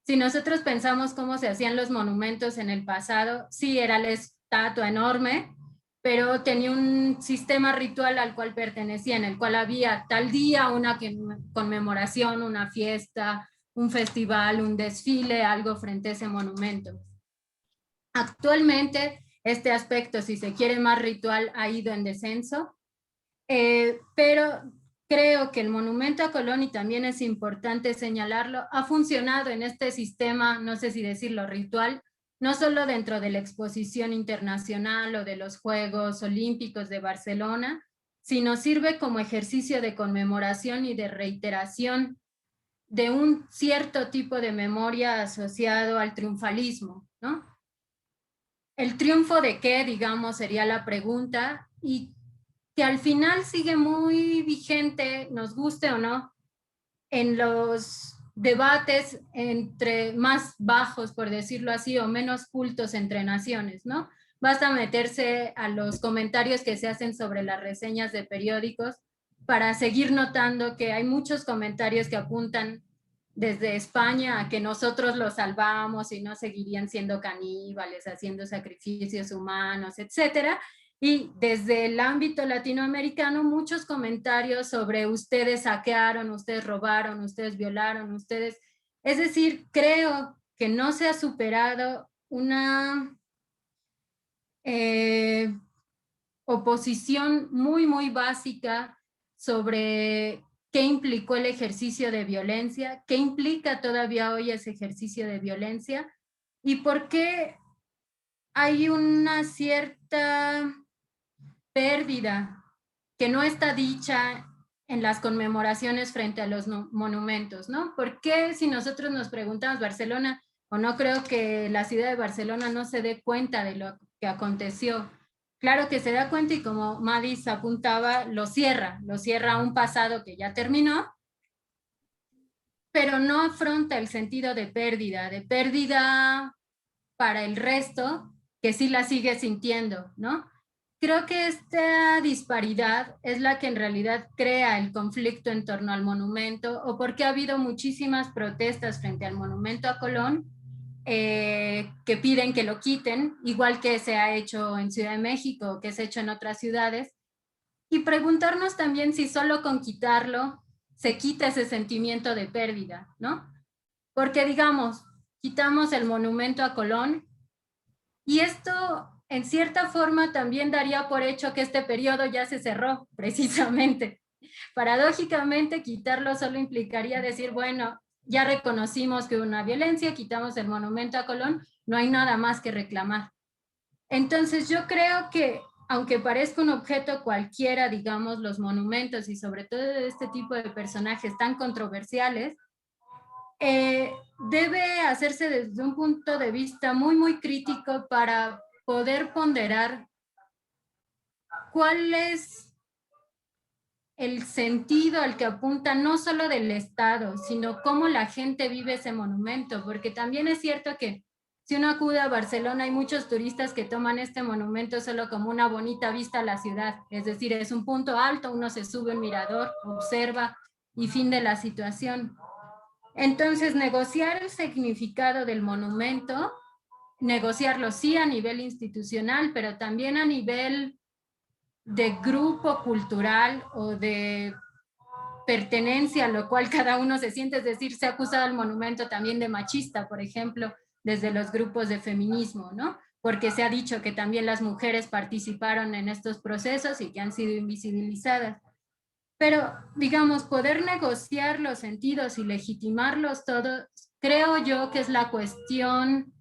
Si nosotros pensamos cómo se hacían los monumentos en el pasado, sí, era la estatua enorme, pero tenía un sistema ritual al cual pertenecía, en el cual había tal día una conmemoración, una fiesta, un festival, un desfile, algo frente a ese monumento. Actualmente, este aspecto, si se quiere más ritual, ha ido en descenso, pero creo que el monumento a Colón, y también es importante señalarlo, ha funcionado en este sistema, no sé si decirlo ritual, no solo dentro de la exposición internacional o de los Juegos Olímpicos de Barcelona, sino sirve como ejercicio de conmemoración y de reiteración de un cierto tipo de memoria asociado al triunfalismo, ¿no? ¿El triunfo de qué, digamos, sería la pregunta? Y que al final sigue muy vigente, nos guste o no, en los debates entre más bajos, por decirlo así, o menos cultos entre naciones, ¿no? Basta meterse a los comentarios que se hacen sobre las reseñas de periódicos para seguir notando que hay muchos comentarios que apuntan desde España a que nosotros los salvamos y no seguirían siendo caníbales, haciendo sacrificios humanos, etcétera. Y desde el ámbito latinoamericano, muchos comentarios sobre ustedes saquearon, ustedes robaron, ustedes violaron, ustedes... Es decir, creo que no se ha superado una oposición muy, muy básica sobre qué implicó el ejercicio de violencia, qué implica todavía hoy ese ejercicio de violencia y por qué hay una cierta pérdida que no está dicha en las conmemoraciones frente a los monumentos, ¿no? ¿Por qué si nosotros nos preguntamos Barcelona, o no creo que la ciudad de Barcelona no se dé cuenta de lo que aconteció? Claro que se da cuenta y como Madis apuntaba, lo cierra a un pasado que ya terminó, pero no afronta el sentido de pérdida para el resto, que sí la sigue sintiendo, ¿no? Creo que esta disparidad es la que en realidad crea el conflicto en torno al monumento, o porque ha habido muchísimas protestas frente al monumento a Colón que piden que lo quiten, igual que se ha hecho en Ciudad de México, que se ha hecho en otras ciudades, y preguntarnos también si solo con quitarlo se quita ese sentimiento de pérdida, ¿no? Porque digamos, quitamos el monumento a Colón, y esto en cierta forma también daría por hecho que este periodo ya se cerró, precisamente. Paradójicamente, quitarlo solo implicaría decir, bueno, ya reconocimos que hubo una violencia, quitamos el monumento a Colón, no hay nada más que reclamar. Entonces yo creo que, aunque parezca un objeto cualquiera, digamos, los monumentos y sobre todo de este tipo de personajes tan controversiales, debe hacerse desde un punto de vista muy, muy crítico para poder ponderar cuál es el sentido al que apunta no solo del Estado, sino cómo la gente vive ese monumento, porque también es cierto que si uno acude a Barcelona hay muchos turistas que toman este monumento solo como una bonita vista a la ciudad, es decir, es un punto alto, uno se sube un mirador, observa y fin de la situación. Entonces, negociar el significado del monumento, negociarlo sí a nivel institucional, pero también a nivel de grupo cultural o de pertenencia, a lo cual cada uno se siente, es decir, se ha acusado al monumento también de machista, por ejemplo, desde los grupos de feminismo, ¿no? Porque se ha dicho que también las mujeres participaron en estos procesos y que han sido invisibilizadas. Pero, digamos, poder negociar los sentidos y legitimarlos todos, creo yo que es la cuestión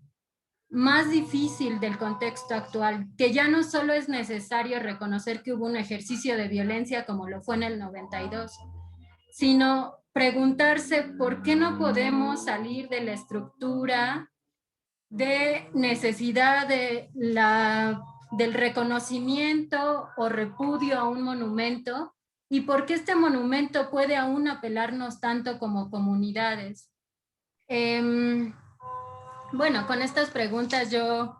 más difícil del contexto actual, que ya no solo es necesario reconocer que hubo un ejercicio de violencia como lo fue en el 92, sino preguntarse por qué no podemos salir de la estructura de necesidad del reconocimiento o repudio a un monumento y por qué este monumento puede aún apelarnos tanto como comunidades. Bueno, con estas preguntas yo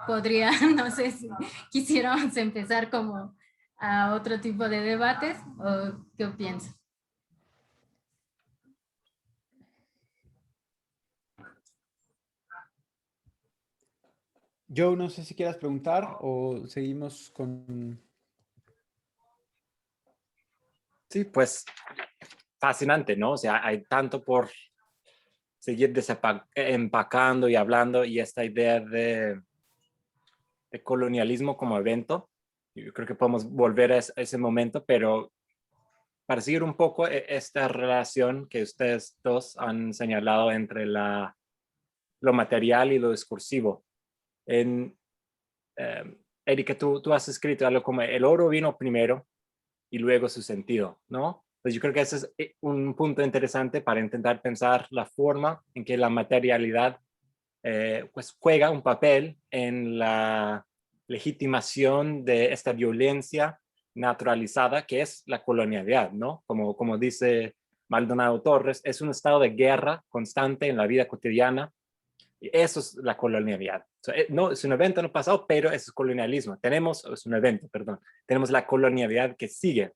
podría, no sé si quisiéramos empezar como a otro tipo de debates o qué piensas. Joe, no sé si quieras preguntar o seguimos con... Sí, pues fascinante, ¿no? O sea, hay tanto por seguir empacando y hablando, y esta idea de colonialismo como evento. Yo creo que podemos volver a ese momento, pero para seguir un poco esta relación que ustedes dos han señalado entre lo material y lo discursivo. Erika, tú has escrito algo como el oro vino primero y luego su sentido, ¿no? Pues yo creo que ese es un punto interesante para intentar pensar la forma en que la materialidad pues juega un papel en la legitimación de esta violencia naturalizada que es la colonialidad, ¿no? Como dice Maldonado Torres, es un estado de guerra constante en la vida cotidiana. Y eso es la colonialidad. O sea, no, es un evento no pasado, pero es colonialismo. Es un evento, perdón. Tenemos la colonialidad que sigue.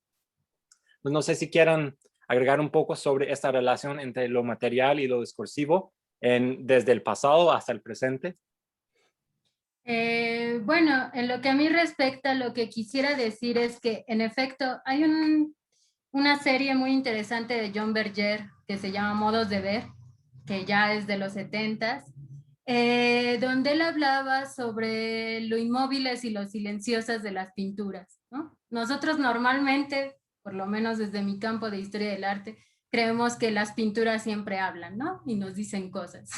Pues no sé si quieran agregar un poco sobre esta relación entre lo material y lo discursivo desde el pasado hasta el presente. Bueno, en lo que a mí respecta, lo que quisiera decir es que, en efecto, hay una serie muy interesante de John Berger que se llama Modos de Ver, que ya es de los 70s, donde él hablaba sobre lo inmóviles y lo silenciosas de las pinturas, ¿no? Nosotros normalmente por lo menos desde mi campo de historia del arte, creemos que las pinturas siempre hablan, ¿no? Y nos dicen cosas.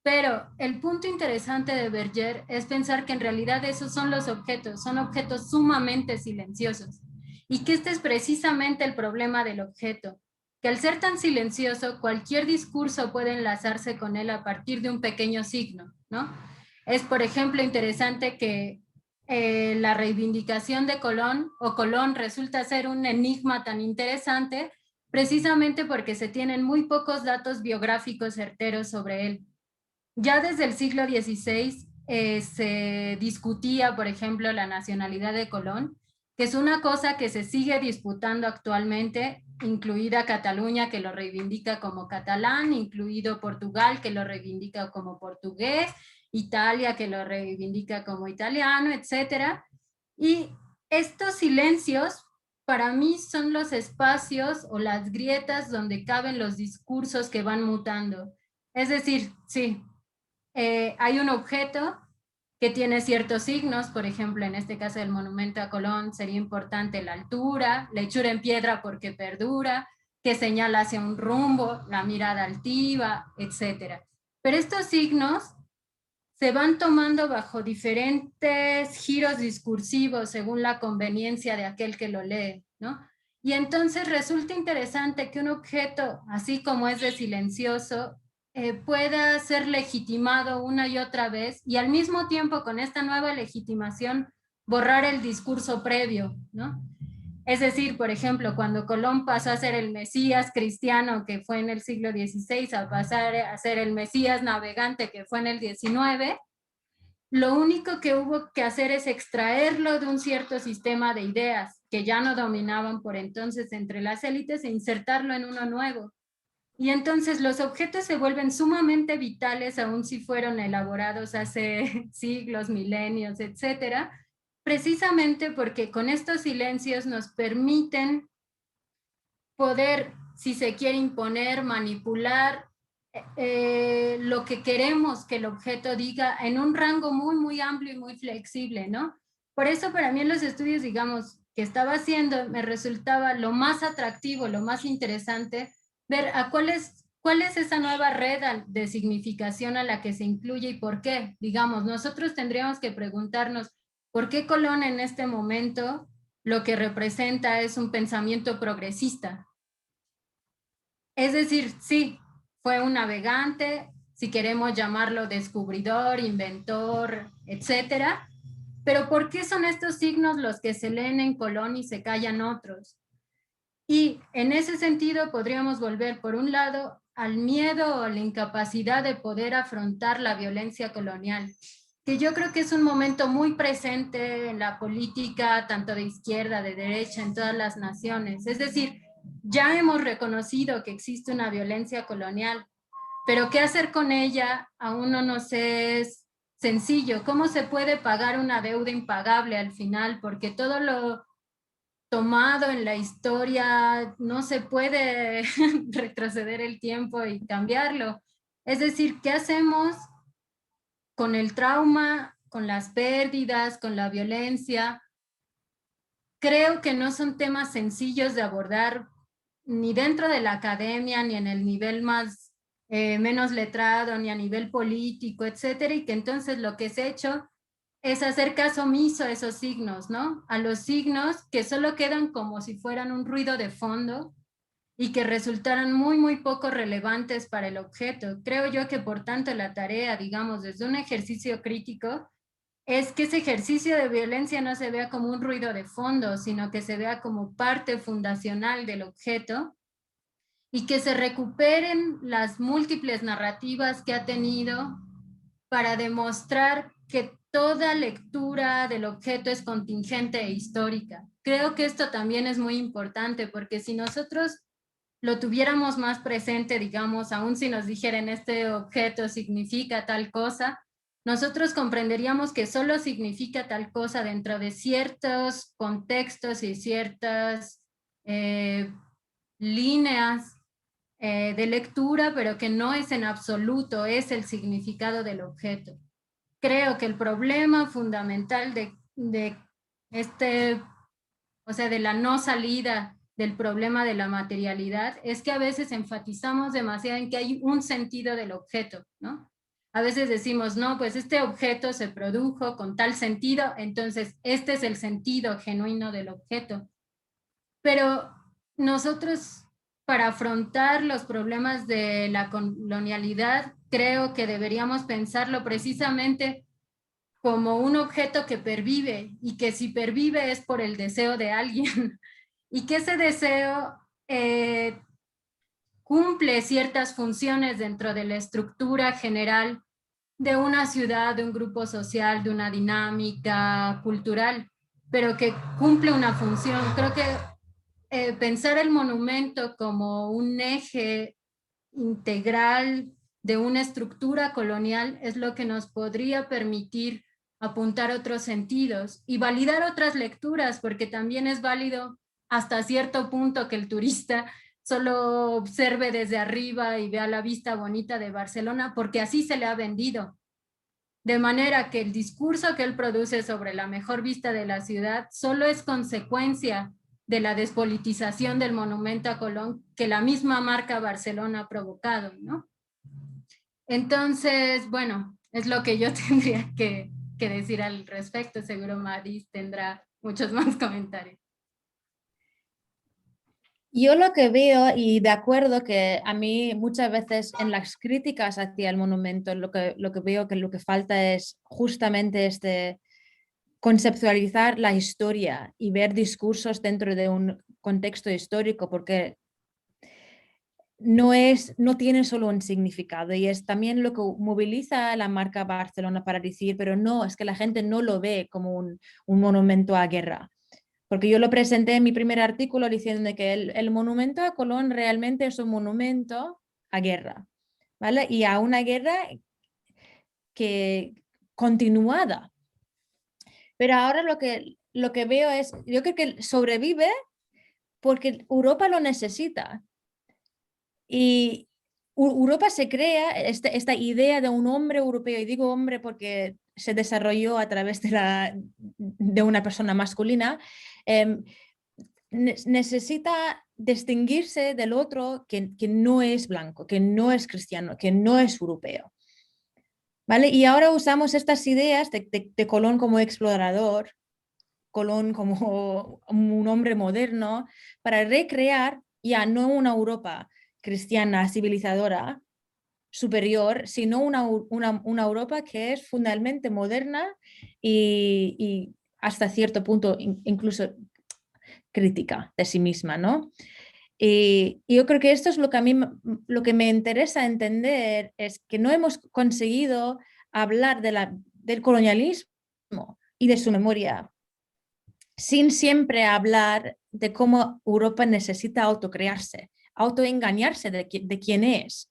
Pero el punto interesante de Berger es pensar que en realidad esos son los objetos, son objetos sumamente silenciosos. Y que este es precisamente el problema del objeto, que al ser tan silencioso, cualquier discurso puede enlazarse con él a partir de un pequeño signo, ¿no? Es, por ejemplo, interesante que la reivindicación de Colón, o Colón, resulta ser un enigma tan interesante precisamente porque se tienen muy pocos datos biográficos certeros sobre él. Ya desde el siglo XVI se discutía, por ejemplo, la nacionalidad de Colón, que es una cosa que se sigue disputando actualmente, incluida Cataluña, que lo reivindica como catalán, incluido Portugal, que lo reivindica como portugués, Italia, que lo reivindica como italiano, etc. Y estos silencios, para mí, son los espacios o las grietas donde caben los discursos que van mutando. Es decir, sí, hay un objeto que tiene ciertos signos, por ejemplo, en este caso del monumento a Colón sería importante la altura, la hechura en piedra porque perdura, que señala hacia un rumbo, la mirada altiva, etc. Pero estos signos se van tomando bajo diferentes giros discursivos según la conveniencia de aquel que lo lee, ¿no? Y entonces resulta interesante que un objeto, así como es de silencioso, pueda ser legitimado una y otra vez y al mismo tiempo con esta nueva legitimación borrar el discurso previo, ¿no? Es decir, por ejemplo, cuando Colón pasó a ser el Mesías cristiano, que fue en el siglo XVI, a pasar a ser el Mesías navegante, que fue en el XIX, lo único que hubo que hacer es extraerlo de un cierto sistema de ideas que ya no dominaban por entonces entre las élites e insertarlo en uno nuevo. Y entonces los objetos se vuelven sumamente vitales, aun si fueron elaborados hace siglos, milenios, etcétera, precisamente porque con estos silencios nos permiten poder, si se quiere, imponer, manipular lo que queremos que el objeto diga en un rango muy, muy amplio y muy flexible, ¿no? Por eso para mí en los estudios, digamos, que estaba haciendo, me resultaba lo más atractivo, lo más interesante, ver a cuál es esa nueva red de significación a la que se incluye y por qué. Digamos, nosotros tendríamos que preguntarnos, ¿por qué Colón en este momento lo que representa es un pensamiento progresista? Es decir, sí, fue un navegante, si queremos llamarlo descubridor, inventor, etcétera, pero ¿por qué son estos signos los que se leen en Colón y se callan otros? Y en ese sentido podríamos volver, por un lado, al miedo o a la incapacidad de poder afrontar la violencia colonial, que yo creo que es un momento muy presente en la política, tanto de izquierda, de derecha, en todas las naciones. Es decir, ya hemos reconocido que existe una violencia colonial, pero ¿qué hacer con ella? Aún no nos es sencillo. ¿Cómo se puede pagar una deuda impagable al final? Porque todo lo tomado en la historia no se puede retroceder el tiempo y cambiarlo. Es decir, ¿qué hacemos con el trauma, con las pérdidas, con la violencia? Creo que no son temas sencillos de abordar ni dentro de la academia, ni en el nivel más menos letrado, ni a nivel político, etcétera, y que entonces lo que se ha hecho es hacer caso omiso a esos signos, ¿no? A los signos que solo quedan como si fueran un ruido de fondo y que resultaran muy, muy poco relevantes para el objeto. Creo yo que por tanto la tarea, digamos, desde un ejercicio crítico, es que ese ejercicio de violencia no se vea como un ruido de fondo, sino que se vea como parte fundacional del objeto y que se recuperen las múltiples narrativas que ha tenido para demostrar que toda lectura del objeto es contingente e histórica. Creo que esto también es muy importante porque si nosotros lo tuviéramos más presente, digamos, aún si nos dijeran este objeto significa tal cosa, nosotros comprenderíamos que solo significa tal cosa dentro de ciertos contextos y ciertas líneas de lectura, pero que no es en absoluto, es el significado del objeto. Creo que el problema fundamental de este o sea, de la no salida del problema de la materialidad, es que a veces enfatizamos demasiado en que hay un sentido del objeto, ¿no? A veces decimos, no, pues este objeto se produjo con tal sentido, entonces este es el sentido genuino del objeto. Pero nosotros, para afrontar los problemas de la colonialidad, creo que deberíamos pensarlo precisamente como un objeto que pervive, y que si pervive es por el deseo de alguien, y que ese deseo cumple ciertas funciones dentro de la estructura general de una ciudad, de un grupo social, de una dinámica cultural, pero que cumple una función. Creo que pensar el monumento como un eje integral de una estructura colonial es lo que nos podría permitir apuntar otros sentidos y validar otras lecturas, porque también es válido hasta cierto punto que el turista solo observe desde arriba y vea la vista bonita de Barcelona, porque así se le ha vendido. De manera que el discurso que él produce sobre la mejor vista de la ciudad solo es consecuencia de la despolitización del monumento a Colón que la misma marca Barcelona ha provocado, ¿no? Entonces, bueno, es lo que yo tendría que decir al respecto. Seguro Maris tendrá muchos más comentarios. Yo lo que veo, y de acuerdo que a mí muchas veces en las críticas hacia el monumento lo que veo que lo que falta es justamente conceptualizar la historia y ver discursos dentro de un contexto histórico, porque no tiene solo un significado, y es también lo que moviliza la marca Barcelona para decir, pero no, es que la gente no lo ve como un monumento a guerra. Porque yo lo presenté en mi primer artículo diciendo que el monumento a Colón realmente es un monumento a guerra, ¿vale? Y a una guerra que continuada. Pero ahora lo que veo es, yo creo que sobrevive porque Europa lo necesita. Y Europa se crea esta idea de un hombre europeo, y digo hombre porque se desarrolló a través de una persona masculina, necesita distinguirse del otro que no es blanco, que no es cristiano, que no es europeo. ¿Vale? Y ahora usamos estas ideas de Colón como explorador, Colón como un hombre moderno, para recrear ya no una Europa cristiana, civilizadora, superior, sino una Europa que es fundamentalmente moderna y hasta cierto punto incluso crítica de sí misma, ¿no? Y yo creo que esto es lo que a mí lo que me interesa entender, es que no hemos conseguido hablar del colonialismo y de su memoria sin siempre hablar de cómo Europa necesita autocrearse, autoengañarse de quién es.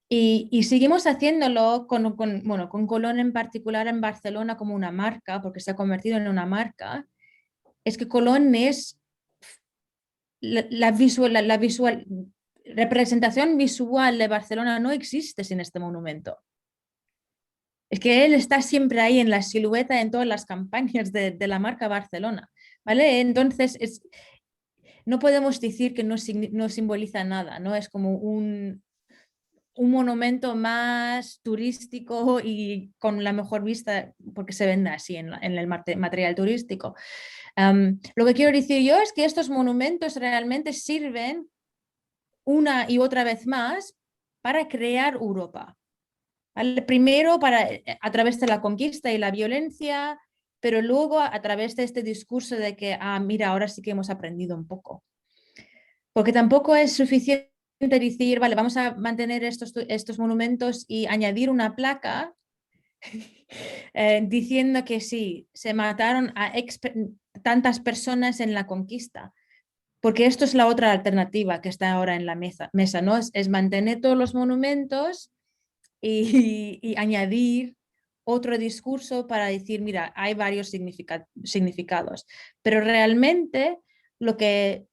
Y seguimos haciéndolo con Colón en particular en Barcelona como una marca, porque se ha convertido en una marca. Es que Colón es la representación visual de Barcelona no existe sin este monumento. Es que él está siempre ahí en la silueta en todas las campañas de la marca Barcelona, ¿vale? Entonces, no podemos decir que no simboliza nada, ¿no? Es como un monumento más turístico y con la mejor vista, porque se vende así en el material turístico. Lo que quiero decir yo es que estos monumentos realmente sirven una y otra vez más para crear Europa. ¿Vale? Primero a través de la conquista y la violencia, pero luego a través de este discurso de que, mira, ahora sí que hemos aprendido un poco. Porque tampoco es suficiente decir, vale, vamos a mantener estos monumentos y añadir una placa diciendo que sí, se mataron a tantas personas en la conquista. Porque esto es la otra alternativa que está ahora en la mesa, ¿no? Es mantener todos los monumentos y añadir otro discurso para decir, mira, hay varios significados. Pero realmente lo que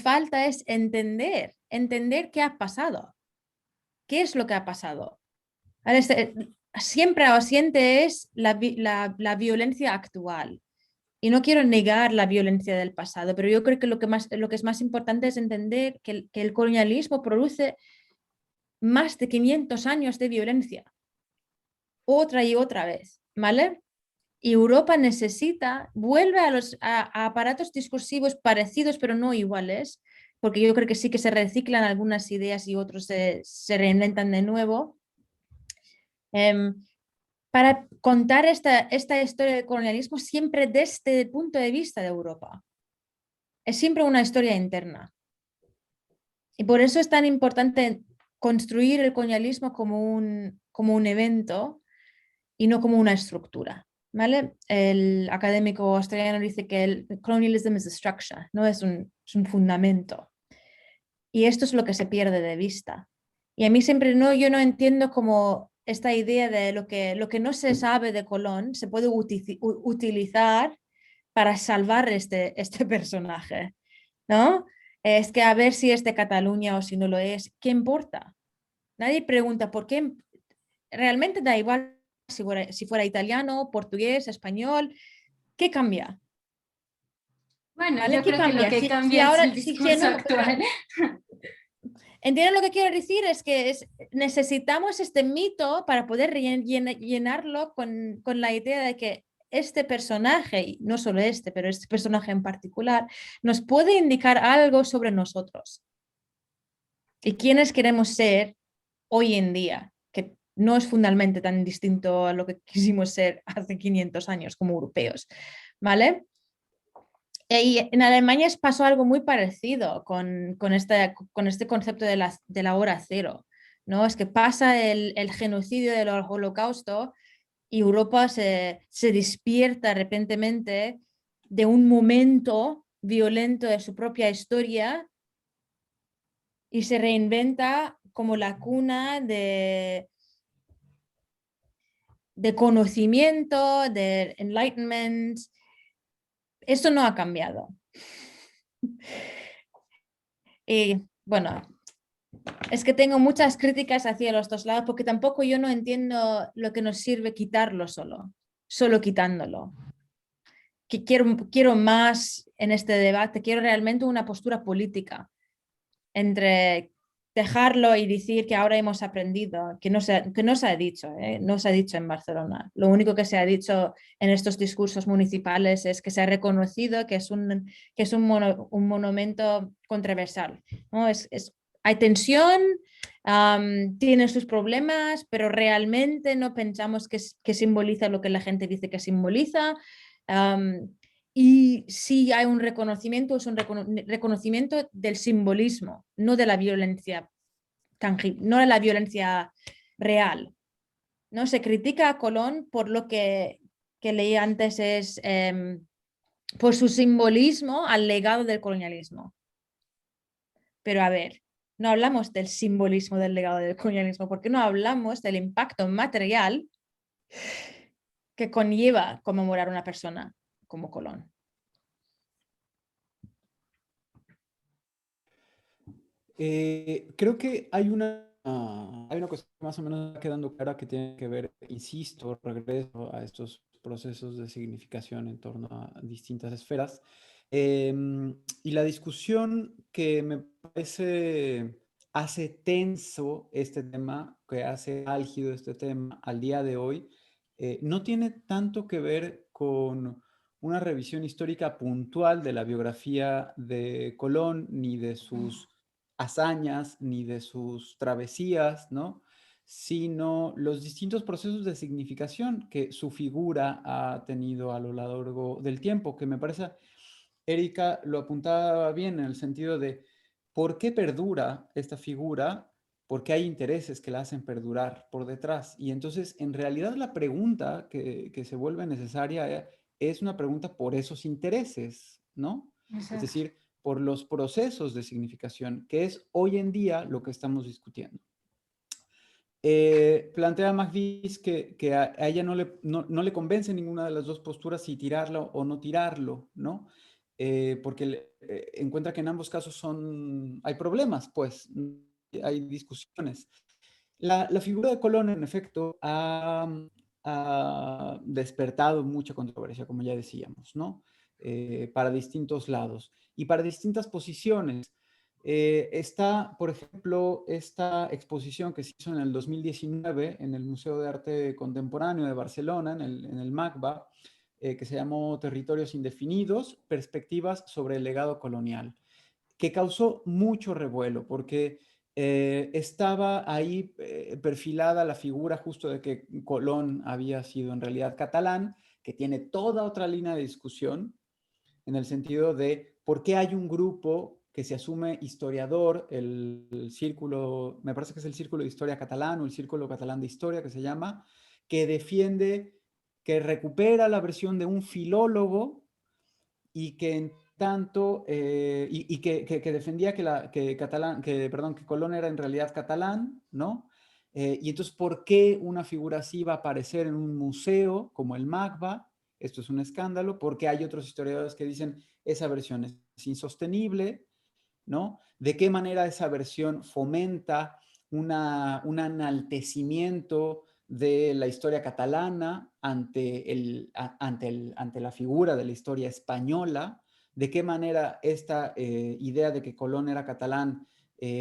falta es entender qué ha pasado. ¿Qué es lo que ha pasado? Siempre ausente es la violencia actual. Y no quiero negar la violencia del pasado, pero yo creo que lo que es más importante es entender que el colonialismo produce más de 500 años de violencia, otra y otra vez, ¿vale? Y Europa vuelve a aparatos discursivos parecidos, pero no iguales, porque yo creo que sí que se reciclan algunas ideas y otros se reinventan de nuevo, para contar esta historia del colonialismo siempre desde el punto de vista de Europa. Es siempre una historia interna. Y por eso es tan importante construir el colonialismo como un evento y no como una estructura, ¿vale? El académico australiano dice que el colonialism is a structure, no es un fundamento. Y esto es lo que se pierde de vista. Y a mí siempre yo no entiendo cómo esta idea de lo que no se sabe de Colón se puede utilizar para salvar este personaje, ¿no? Es que a ver si es de Cataluña o si no lo es, ¿qué importa? Nadie pregunta por qué. Realmente da igual si fuera italiano, portugués, español, ¿qué cambia? Bueno, ¿Vale? yo ¿Qué creo que lo cambia? que Si cambia es ahora, el discurso actual. ¿Entienden lo que quiero decir? Es que necesitamos este mito para poder llenarlo con la idea de que este personaje, y no solo pero este personaje en particular, nos puede indicar algo sobre nosotros y quiénes queremos ser hoy en día, que no es fundamentalmente tan distinto a lo que quisimos ser hace 500 años como europeos, ¿vale? Y en Alemania pasó algo muy parecido con este concepto de la hora cero, ¿no? Es que pasa el genocidio del holocausto y Europa se despierta repentinamente de un momento violento de su propia historia y se reinventa como la cuna de conocimiento, de enlightenment. Esto no ha cambiado. Y bueno, es que tengo muchas críticas hacia los dos lados porque tampoco yo no entiendo lo que nos sirve quitarlo solo quitándolo. Que quiero más en este debate, quiero realmente una postura política entre dejarlo y decir que ahora hemos aprendido, que no se ha dicho, no se ha dicho en Barcelona. Lo único que se ha dicho en estos discursos municipales es que se ha reconocido que es un monumento controversial, ¿no? Hay tensión, tiene sus problemas, pero realmente no pensamos que simboliza lo que la gente dice que simboliza. Y si hay un reconocimiento, es un reconocimiento del simbolismo, no de la violencia tangible, no de la violencia real. ¿No? Se critica a Colón por lo que leí antes, es por su simbolismo al legado del colonialismo. Pero a ver, no hablamos del simbolismo del legado del colonialismo, porque no hablamos del impacto material que conlleva conmemorar una persona como Colón. Creo que hay una cosa que más o menos está quedando clara que tiene que ver, insisto, regreso a estos procesos de significación en torno a distintas esferas. Y la discusión que me parece hace tenso este tema, que hace álgido este tema al día de hoy, no tiene tanto que ver con una revisión histórica puntual de la biografía de Colón ni de sus hazañas ni de sus travesías, ¿no? Sino los distintos procesos de significación que su figura ha tenido a lo largo del tiempo, que me parece, Erika lo apuntaba bien en el sentido de por qué perdura esta figura, porque hay intereses que la hacen perdurar por detrás. Y entonces, en realidad, la pregunta que se vuelve necesaria es una pregunta por esos intereses, ¿no? Exacto. Es decir, por los procesos de significación, que es hoy en día lo que estamos discutiendo. Plantea Magdiz que a ella no le convence ninguna de las dos posturas si tirarlo o no tirarlo, ¿no? Porque encuentra que en ambos casos hay problemas, pues, hay discusiones. La figura de Colón, en efecto, ha ha despertado mucha controversia, como ya decíamos, ¿no? Para distintos lados y para distintas posiciones. Está, por ejemplo, esta exposición que se hizo en el 2019 en el Museo de Arte Contemporáneo de Barcelona, en el MACBA, que se llamó Territorios Indefinidos, Perspectivas sobre el legado colonial, que causó mucho revuelo porque estaba ahí perfilada la figura justo de que Colón había sido en realidad catalán, que tiene toda otra línea de discusión en el sentido de por qué hay un grupo que se asume historiador, el círculo, me parece que es el Círculo de Historia Catalán o el Círculo Catalán de Historia que se llama, que defiende, que recupera la versión de un filólogo y que en tanto, y que defendía que Colón era en realidad catalán, ¿no? Y entonces, ¿por qué una figura así va a aparecer en un museo como el MACBA? Esto es un escándalo, porque hay otros historiadores que dicen esa versión es insostenible, ¿no? ¿De qué manera esa versión fomenta un enaltecimiento de la historia catalana ante la figura de la historia española? ¿De qué manera esta idea de que Colón era catalán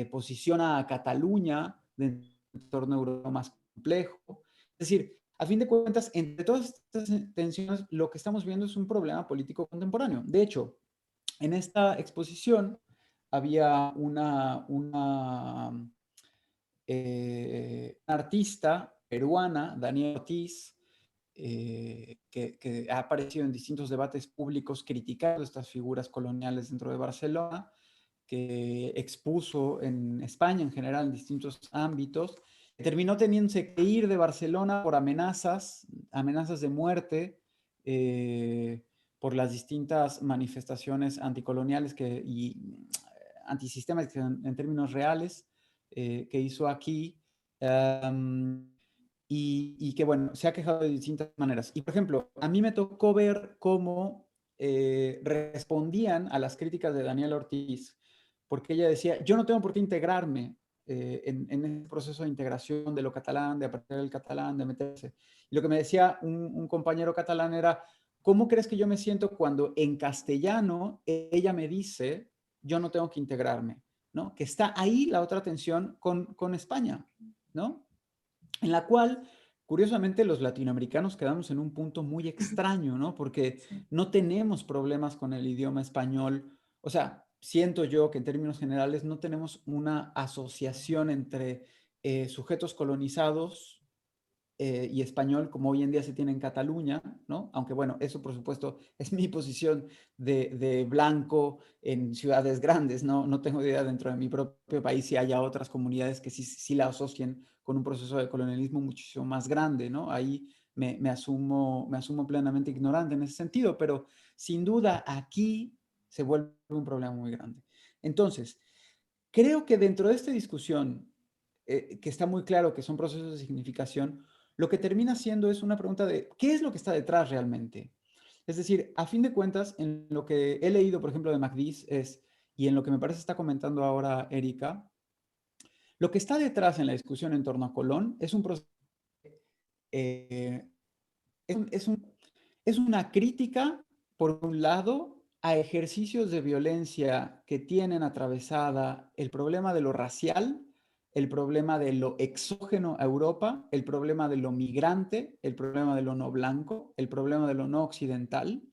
posiciona a Cataluña dentro de un entorno europeo más complejo? Es decir, a fin de cuentas, entre todas estas tensiones, lo que estamos viendo es un problema político contemporáneo. De hecho, en esta exposición había una artista peruana, Daniela Ortiz, que ha aparecido en distintos debates públicos criticando estas figuras coloniales dentro de Barcelona, que expuso en España en general en distintos ámbitos. Terminó teniéndose que ir de Barcelona por amenazas de muerte, por las distintas manifestaciones anticoloniales y antisistémicas en términos reales que hizo aquí. Y que, bueno, se ha quejado de distintas maneras. Y, por ejemplo, a mí me tocó ver cómo respondían a las críticas de Daniela Ortiz, porque ella decía, yo no tengo por qué integrarme en el proceso de integración de lo catalán, de aprender el catalán, de meterse. Y lo que me decía un compañero catalán era, ¿cómo crees que yo me siento cuando en castellano ella me dice, yo no tengo que integrarme? ¿No? Que está ahí la otra tensión con España, ¿no? En la cual, curiosamente, los latinoamericanos quedamos en un punto muy extraño, ¿no? Porque no tenemos problemas con el idioma español. O sea, siento yo que en términos generales no tenemos una asociación entre sujetos colonizados y español como hoy en día se tiene en Cataluña, ¿no? Aunque bueno, eso por supuesto es mi posición de blanco en ciudades grandes, ¿no? No tengo idea dentro de mi propio país si haya otras comunidades que sí la asocien con un proceso de colonialismo muchísimo más grande, ¿no? Ahí me asumo plenamente ignorante en ese sentido, pero sin duda aquí se vuelve un problema muy grande. Entonces, creo que dentro de esta discusión, que está muy claro que son procesos de significación, lo que termina siendo es una pregunta de ¿qué es lo que está detrás realmente? Es decir, a fin de cuentas, en lo que he leído, por ejemplo, de MacDiss y en lo que me parece está comentando ahora Erika, lo que está detrás en la discusión en torno a Colón es un proceso, eh, es una crítica, por un lado, a ejercicios de violencia que tienen atravesada el problema de lo racial, el problema de lo exógeno a Europa, el problema de lo migrante, el problema de lo no blanco, el problema de lo no occidental,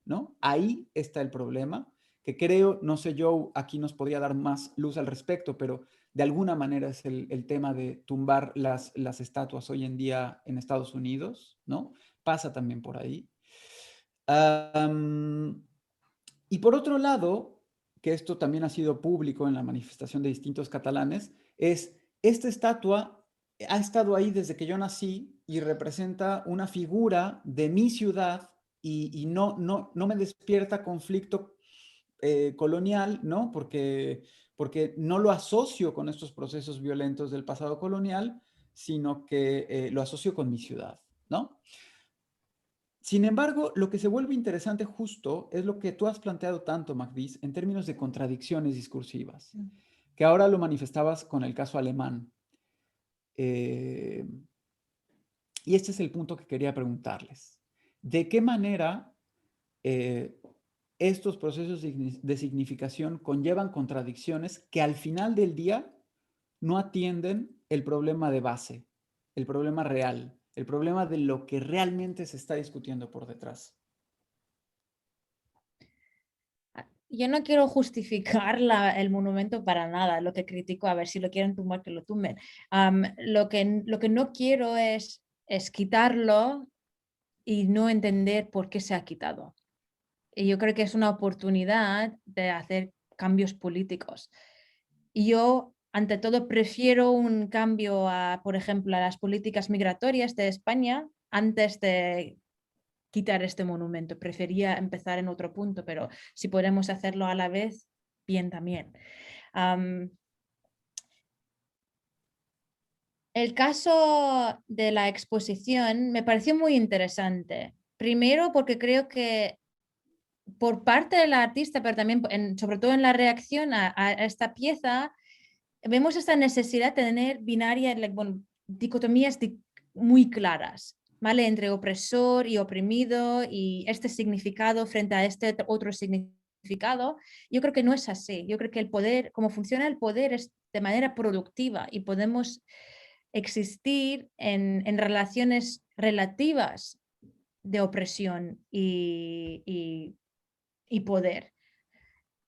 ¿no? Ahí está el problema, que creo, no sé, Joe, aquí nos podría dar más luz al respecto, pero de alguna manera es el tema de tumbar las estatuas hoy en día en Estados Unidos, ¿no? Pasa también por ahí. Y por otro lado, que esto también ha sido público en la manifestación de distintos catalanes, es esta estatua ha estado ahí desde que yo nací y representa una figura de mi ciudad y no me despierta conflicto colonial, ¿no? Porque no lo asocio con estos procesos violentos del pasado colonial, sino que lo asocio con mi ciudad, ¿no? Sin embargo, lo que se vuelve interesante justo es lo que tú has planteado tanto, Magdis, en términos de contradicciones discursivas, que ahora lo manifestabas con el caso alemán. Y este es el punto que quería preguntarles. ¿De qué manera estos procesos de significación conllevan contradicciones que al final del día no atienden el problema de base, el problema real, el problema de lo que realmente se está discutiendo por detrás? Yo no quiero justificar el monumento para nada, lo que critico, a ver si lo quieren tumbar, que lo tumben. Lo que no quiero es quitarlo y no entender por qué se ha quitado. Y yo creo que es una oportunidad de hacer cambios políticos. Y yo, ante todo, prefiero un cambio por ejemplo, a las políticas migratorias de España antes de quitar este monumento. Prefería empezar en otro punto, pero si podemos hacerlo a la vez, bien también. El caso de la exposición me pareció muy interesante. Primero porque creo que por parte del artista, pero también sobre todo en la reacción a esta pieza, vemos esta necesidad de tener binarias, dicotomías muy claras, ¿vale? Entre opresor y oprimido y este significado frente a este otro significado. Yo creo que no es así. Yo creo que el poder, como funciona el poder, es de manera productiva y podemos existir en relaciones relativas de opresión y poder.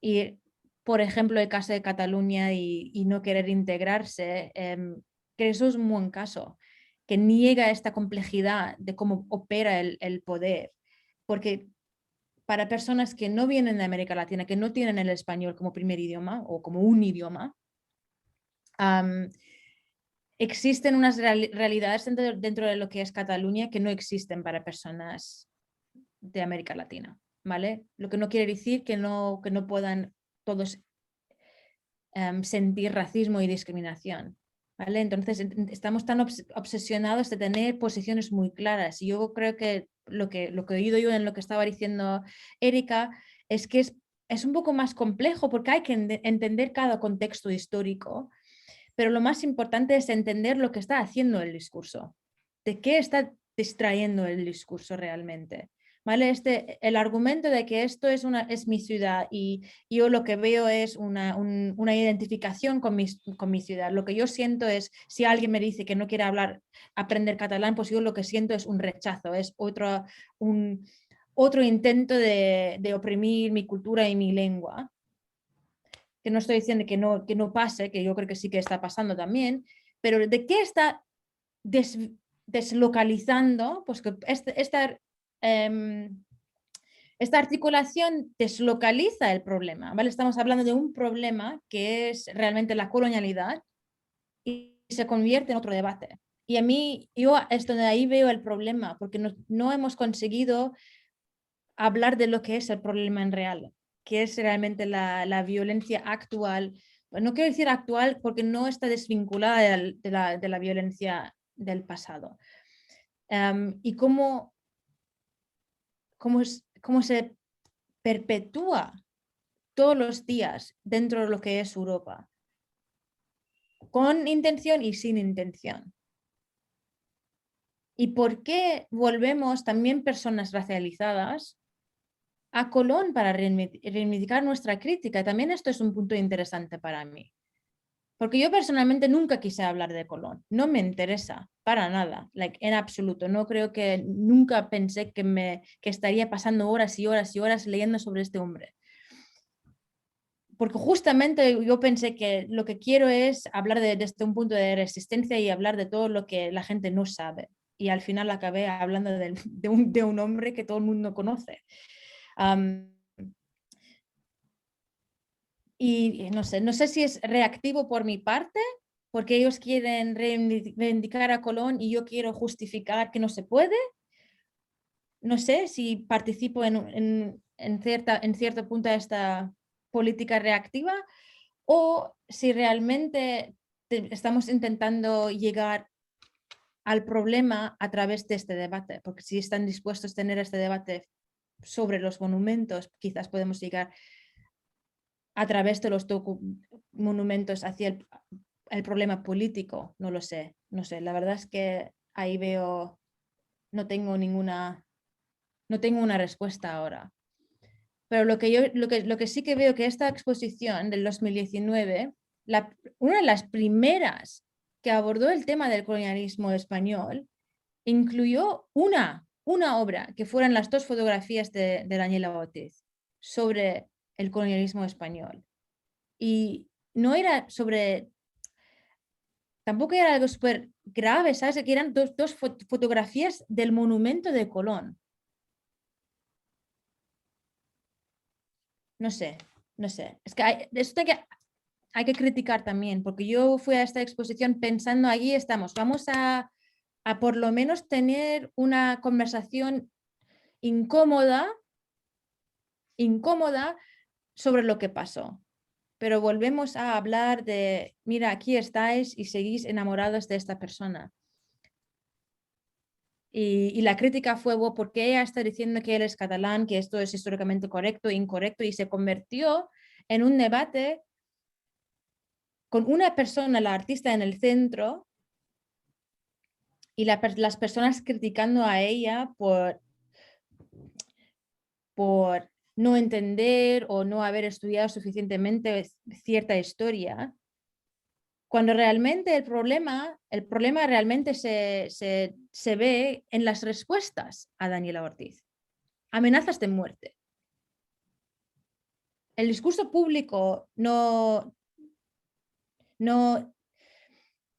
Y, por ejemplo, el caso de Cataluña y no querer integrarse, que eso es un buen caso, que niega esta complejidad de cómo opera el poder. Porque para personas que no vienen de América Latina, que no tienen el español como primer idioma o como un idioma, existen unas realidades dentro de lo que es Cataluña que no existen para personas de América Latina, ¿vale? Lo que no quiere decir que no puedan todos sentir racismo y discriminación, ¿vale? Entonces estamos tan obsesionados de tener posiciones muy claras y yo creo que lo que he oído yo en lo que estaba diciendo Erika es que es un poco más complejo porque hay que entender cada contexto histórico, pero lo más importante es entender lo que está haciendo el discurso, de qué está distrayendo el discurso realmente. ¿Vale? El argumento de que esto es mi ciudad y yo lo que veo es una identificación con mi ciudad. Lo que yo siento es, si alguien me dice que no quiere aprender catalán, pues yo lo que siento es un rechazo, es otro intento de oprimir mi cultura y mi lengua. Que no estoy diciendo que no pase, que yo creo que sí que está pasando también, pero ¿de qué está deslocalizando? Pues que esta articulación deslocaliza el problema, ¿vale? Estamos hablando de un problema que es realmente la colonialidad y se convierte en otro debate. Y yo es donde ahí veo el problema, porque no hemos conseguido hablar de lo que es el problema en real, que es realmente la violencia actual. No quiero decir actual porque no está desvinculada de la violencia del pasado. Y cómo se perpetúa todos los días dentro de lo que es Europa, con intención y sin intención. ¿Y por qué volvemos también personas racializadas a Colón para reivindicar nuestra crítica? También esto es un punto interesante para mí. Porque yo personalmente nunca quise hablar de Colón. No me interesa para nada, en absoluto. No creo que nunca pensé que estaría pasando horas y horas y horas leyendo sobre este hombre. Porque justamente yo pensé que lo que quiero es hablar desde un punto de resistencia y hablar de todo lo que la gente no sabe. Y al final acabé hablando de un hombre que todo el mundo conoce. Y no sé si es reactivo por mi parte, porque ellos quieren reivindicar a Colón y yo quiero justificar que no se puede. No sé si participo en cierto punto de esta política reactiva o si realmente estamos intentando llegar al problema a través de este debate, porque si están dispuestos a tener este debate sobre los monumentos, quizás podemos llegar a través de los monumentos hacia el problema político. No lo sé, la verdad es que ahí veo no tengo una respuesta ahora. Pero lo que sí que veo que esta exposición del 2019, una de las primeras que abordó el tema del colonialismo español, incluyó una obra, que fueran las 2 fotografías de Daniela Ortiz sobre el colonialismo español. Y no era tampoco era algo súper grave, ¿sabes? Que eran dos fotografías del monumento de Colón. No sé. Es que esto hay que criticar también, porque yo fui a esta exposición pensando, allí estamos, vamos a por lo menos tener una conversación incómoda sobre lo que pasó. Pero volvemos a hablar de, mira, aquí estáis y seguís enamorados de esta persona. Y la crítica fue, ¿por qué ella está diciendo que él es catalán, que esto es históricamente correcto e incorrecto? Y se convirtió en un debate con una persona, la artista, en el centro, y las personas criticando a ella por no entender o no haber estudiado suficientemente cierta historia, cuando realmente el problema realmente se ve en las respuestas a Daniela Ortiz. Amenazas de muerte. El discurso público no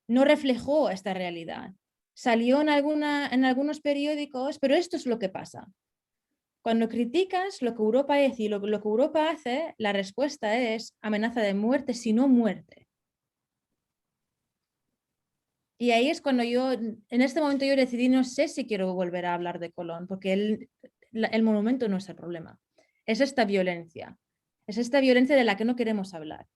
reflejó esta realidad. Salió en algunos periódicos, pero esto es lo que pasa. Cuando criticas lo que Europa es y lo que Europa hace, la respuesta es amenaza de muerte, si no muerte. Y ahí es cuando en este momento yo decidí, no sé si quiero volver a hablar de Colón, porque el monumento no es el problema. Es esta violencia. Es esta violencia de la que no queremos hablar.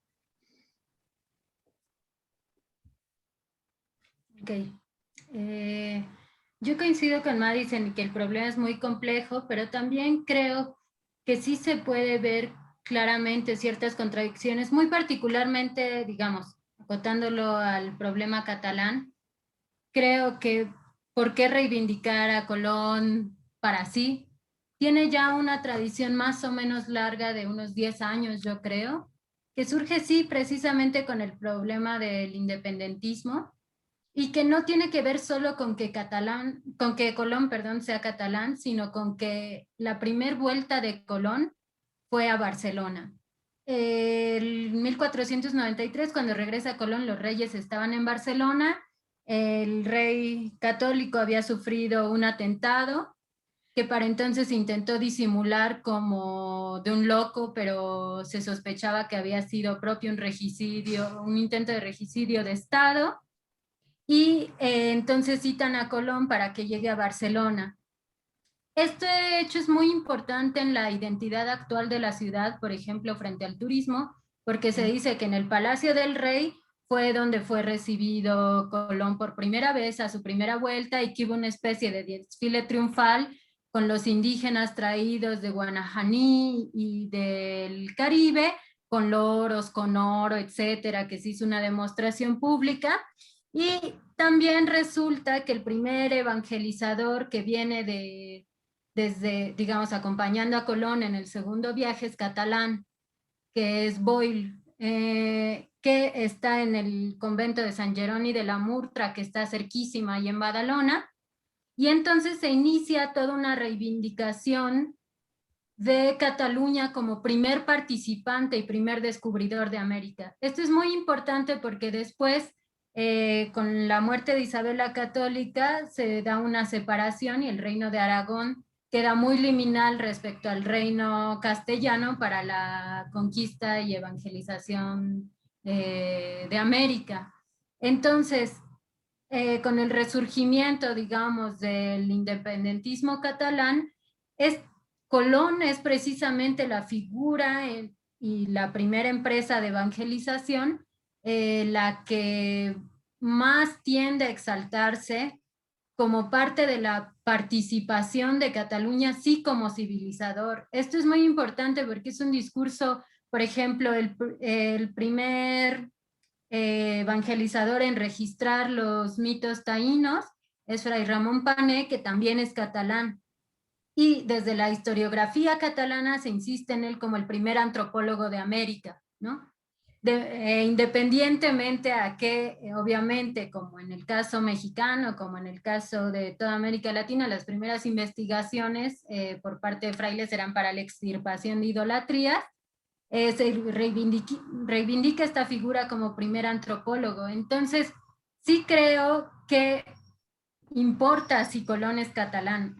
Ok. Yo coincido con Madis en que el problema es muy complejo, pero también creo que sí se puede ver claramente ciertas contradicciones, muy particularmente, digamos, acotándolo al problema catalán. Creo que ¿por qué reivindicar a Colón para sí? Tiene ya una tradición más o menos larga de unos 10 años, yo creo, que surge sí precisamente con el problema del independentismo y que no tiene que ver solo con que Colón, perdón, sea catalán, sino con que la primer vuelta de Colón fue a Barcelona. En 1493, cuando regresa Colón, los reyes estaban en Barcelona, el rey católico había sufrido un atentado que para entonces intentó disimular como de un loco, pero se sospechaba que había sido propio un regicidio, un intento de regicidio de Estado. Y entonces citan a Colón para que llegue a Barcelona. Este hecho es muy importante en la identidad actual de la ciudad, por ejemplo, frente al turismo, porque se dice que en el Palacio del Rey fue donde fue recibido Colón por primera vez a su primera vuelta y que hubo una especie de desfile triunfal con los indígenas traídos de Guanajaní y del Caribe, con loros, con oro, etcétera, que se hizo una demostración pública. Y también resulta que el primer evangelizador que viene desde, digamos, acompañando a Colón en el segundo viaje es catalán, que es Boyle, que está en el convento de San Jerónimo de la Murtra, que está cerquísima ahí en Badalona, y entonces se inicia toda una reivindicación de Cataluña como primer participante y primer descubridor de América. Esto es muy importante porque después, con la muerte de Isabel la Católica, se da una separación y el reino de Aragón queda muy liminal respecto al reino castellano para la conquista y evangelización de América. Entonces, con el resurgimiento, digamos, del independentismo catalán, Colón es precisamente la figura y la primera empresa de evangelización la que más tiende a exaltarse como parte de la participación de Cataluña, sí como civilizador. Esto es muy importante porque es un discurso, por ejemplo, el primer evangelizador en registrar los mitos taínos es Fray Ramón Pané, que también es catalán. Y desde la historiografía catalana se insiste en él como el primer antropólogo de América, ¿no? Independientemente a que, obviamente, como en el caso mexicano, como en el caso de toda América Latina, las primeras investigaciones por parte de frailes eran para la extirpación de idolatrías, se reivindica esta figura como primer antropólogo. Entonces, sí creo que importa si Colón es catalán,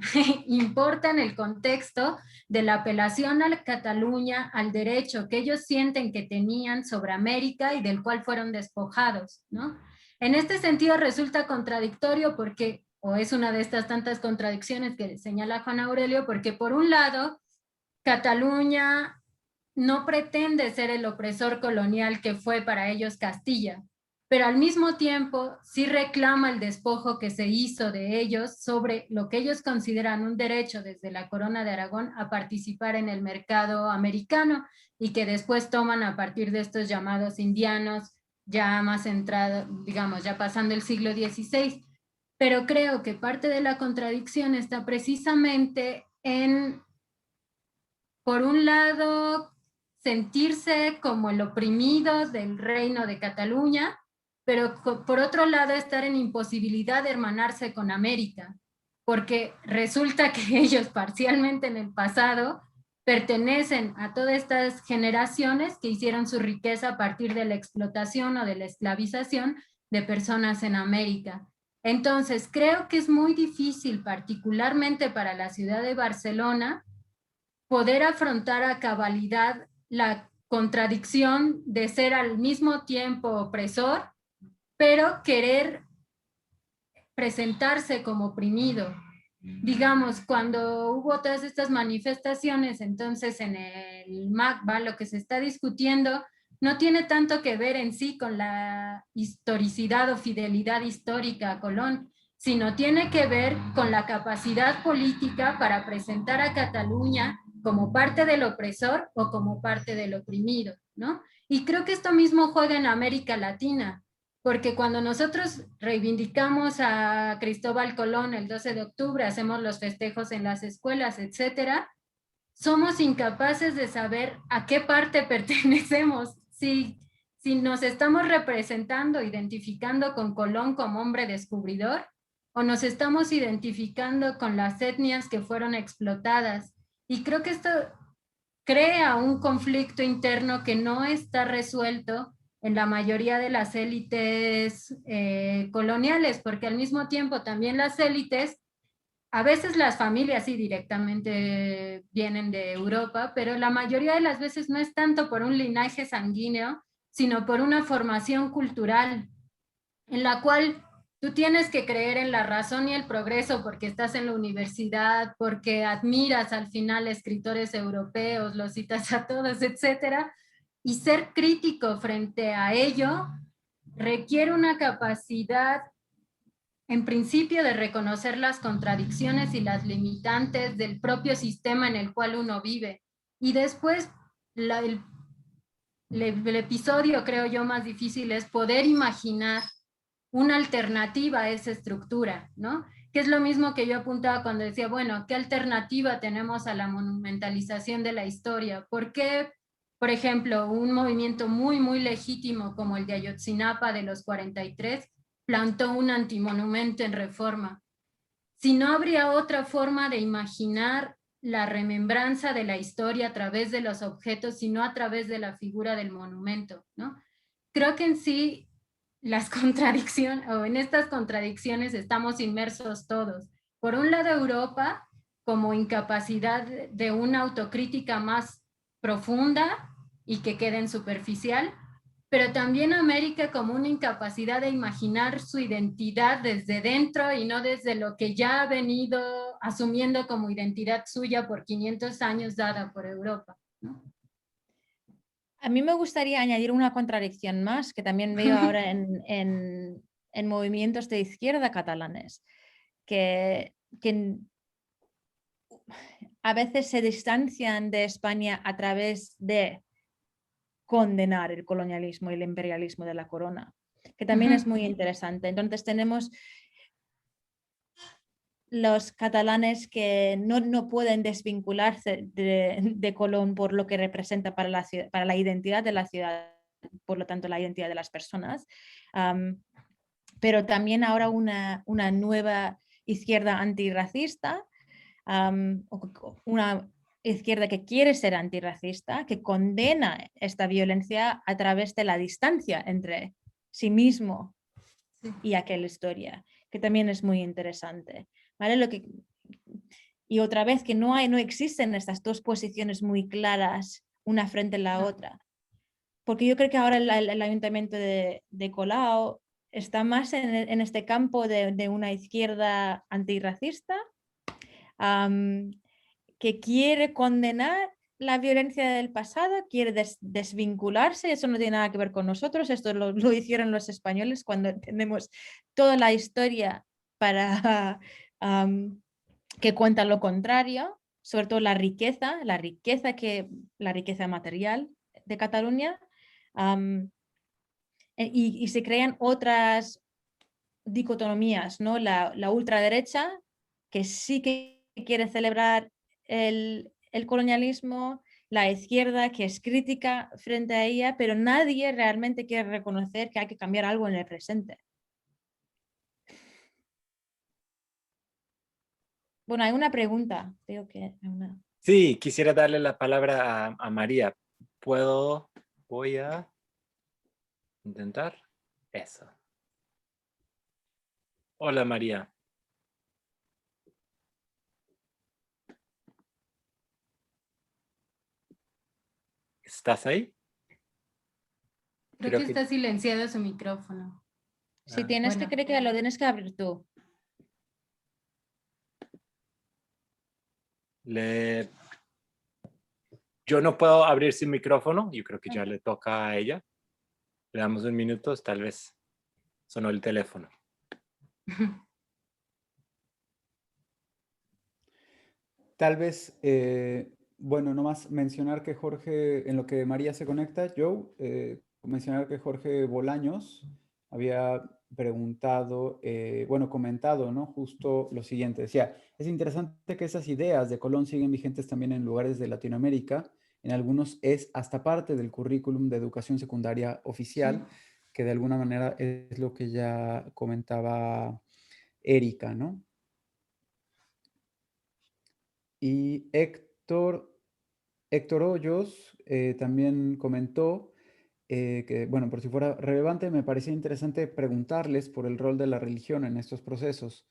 importa en el contexto de la apelación a Cataluña, al derecho que ellos sienten que tenían sobre América y del cual fueron despojados, ¿no? En este sentido resulta contradictorio porque, o es una de estas tantas contradicciones que señala Juan Aurelio, porque por un lado, Cataluña no pretende ser el opresor colonial que fue para ellos Castilla, pero al mismo tiempo sí reclama el despojo que se hizo de ellos sobre lo que ellos consideran un derecho desde la Corona de Aragón a participar en el mercado americano y que después toman a partir de estos llamados indianos, ya más entrado, digamos, ya pasando el siglo XVI. Pero creo que parte de la contradicción está precisamente en, por un lado, sentirse como el oprimido del reino de Cataluña, pero por otro lado estar en imposibilidad de hermanarse con América, porque resulta que ellos parcialmente en el pasado pertenecen a todas estas generaciones que hicieron su riqueza a partir de la explotación o de la esclavización de personas en América. Entonces, creo que es muy difícil, particularmente para la ciudad de Barcelona, poder afrontar a cabalidad la contradicción de ser al mismo tiempo opresor, pero querer presentarse como oprimido. Digamos, cuando hubo todas estas manifestaciones, entonces en el MACBA lo que se está discutiendo no tiene tanto que ver en sí con la historicidad o fidelidad histórica a Colón, sino tiene que ver con la capacidad política para presentar a Cataluña como parte del opresor o como parte del oprimido, ¿no? Y creo que esto mismo juega en América Latina, porque cuando nosotros reivindicamos a Cristóbal Colón el 12 de octubre, hacemos los festejos en las escuelas, etcétera, somos incapaces de saber a qué parte pertenecemos. Si nos estamos representando, identificando con Colón como hombre descubridor, o nos estamos identificando con las etnias que fueron explotadas. Y creo que esto crea un conflicto interno que no está resuelto en la mayoría de las élites coloniales, porque al mismo tiempo también las élites, a veces las familias sí directamente vienen de Europa, pero la mayoría de las veces no es tanto por un linaje sanguíneo, sino por una formación cultural en la cual tú tienes que creer en la razón y el progreso porque estás en la universidad, porque admiras al final escritores europeos, los citas a todos, etcétera, y ser crítico frente a ello requiere una capacidad, en principio, de reconocer las contradicciones y las limitantes del propio sistema en el cual uno vive. Y después, el episodio, creo yo, más difícil es poder imaginar una alternativa a esa estructura, ¿no? Que es lo mismo que yo apuntaba cuando decía, bueno, ¿qué alternativa tenemos a la monumentalización de la historia? ¿Por qué, por ejemplo, un movimiento muy, muy legítimo como el de Ayotzinapa de los 43 plantó un antimonumento en Reforma? Si no habría otra forma de imaginar la remembranza de la historia a través de los objetos, sino a través de la figura del monumento, ¿no? Creo que en sí las contradicciones, o en estas contradicciones estamos inmersos todos. Por un lado, Europa como incapacidad de una autocrítica más profunda y que quede en superficial, pero también América como una incapacidad de imaginar su identidad desde dentro y no desde lo que ya ha venido asumiendo como identidad suya por 500 años dada por Europa, ¿no? A mí me gustaría añadir una contradicción más que también veo ahora en movimientos de izquierda catalanes, que a veces se distancian de España a través de condenar el colonialismo y el imperialismo de la corona, que también es muy interesante. Entonces tenemos los catalanes que no pueden desvincularse de Colón por lo que representa para la identidad de la ciudad, por lo tanto la identidad de las personas, pero también ahora una nueva izquierda antirracista, una izquierda que quiere ser antirracista, que condena esta violencia a través de la distancia entre sí mismo y aquella historia, que también es muy interesante. ¿Vale? Y otra vez que no existen estas dos posiciones muy claras una frente a la otra. Porque yo creo que ahora el ayuntamiento de Colau está más en este campo de una izquierda antirracista, que quiere condenar la violencia del pasado, quiere desvincularse. Eso no tiene nada que ver con nosotros, esto lo hicieron los españoles cuando entendemos toda la historia para que cuenta lo contrario, sobre todo la riqueza material de Cataluña, y se crean otras dicotomías, ¿no? La ultraderecha, que sí que quiere celebrar el colonialismo, la izquierda, que es crítica frente a ella, pero nadie realmente quiere reconocer que hay que cambiar algo en el presente. Bueno, hay una pregunta. Veo que hay una... Sí, quisiera darle la palabra a María. Voy a intentar eso. Hola, María. ¿Estás ahí? Creo que está silenciado su micrófono. Si tienes bueno. que creer que lo tienes que abrir tú. Yo no puedo abrir su micrófono. Yo creo que ya le toca a ella. Le damos un minuto, tal vez sonó el teléfono. Tal vez, bueno, nomás mencionar que Jorge, en lo que María se conecta, mencionar que Jorge Bolaños había preguntado, bueno, comentado, ¿no? Justo lo siguiente. Decía, es interesante que esas ideas de Colón siguen vigentes también en lugares de Latinoamérica. En algunos es hasta parte del currículum de educación secundaria oficial, que de alguna manera es lo que ya comentaba Erika, ¿no? Y Héctor Hoyos también comentó que, bueno, por si fuera relevante, me parecía interesante preguntarles por el rol de la religión en estos procesos.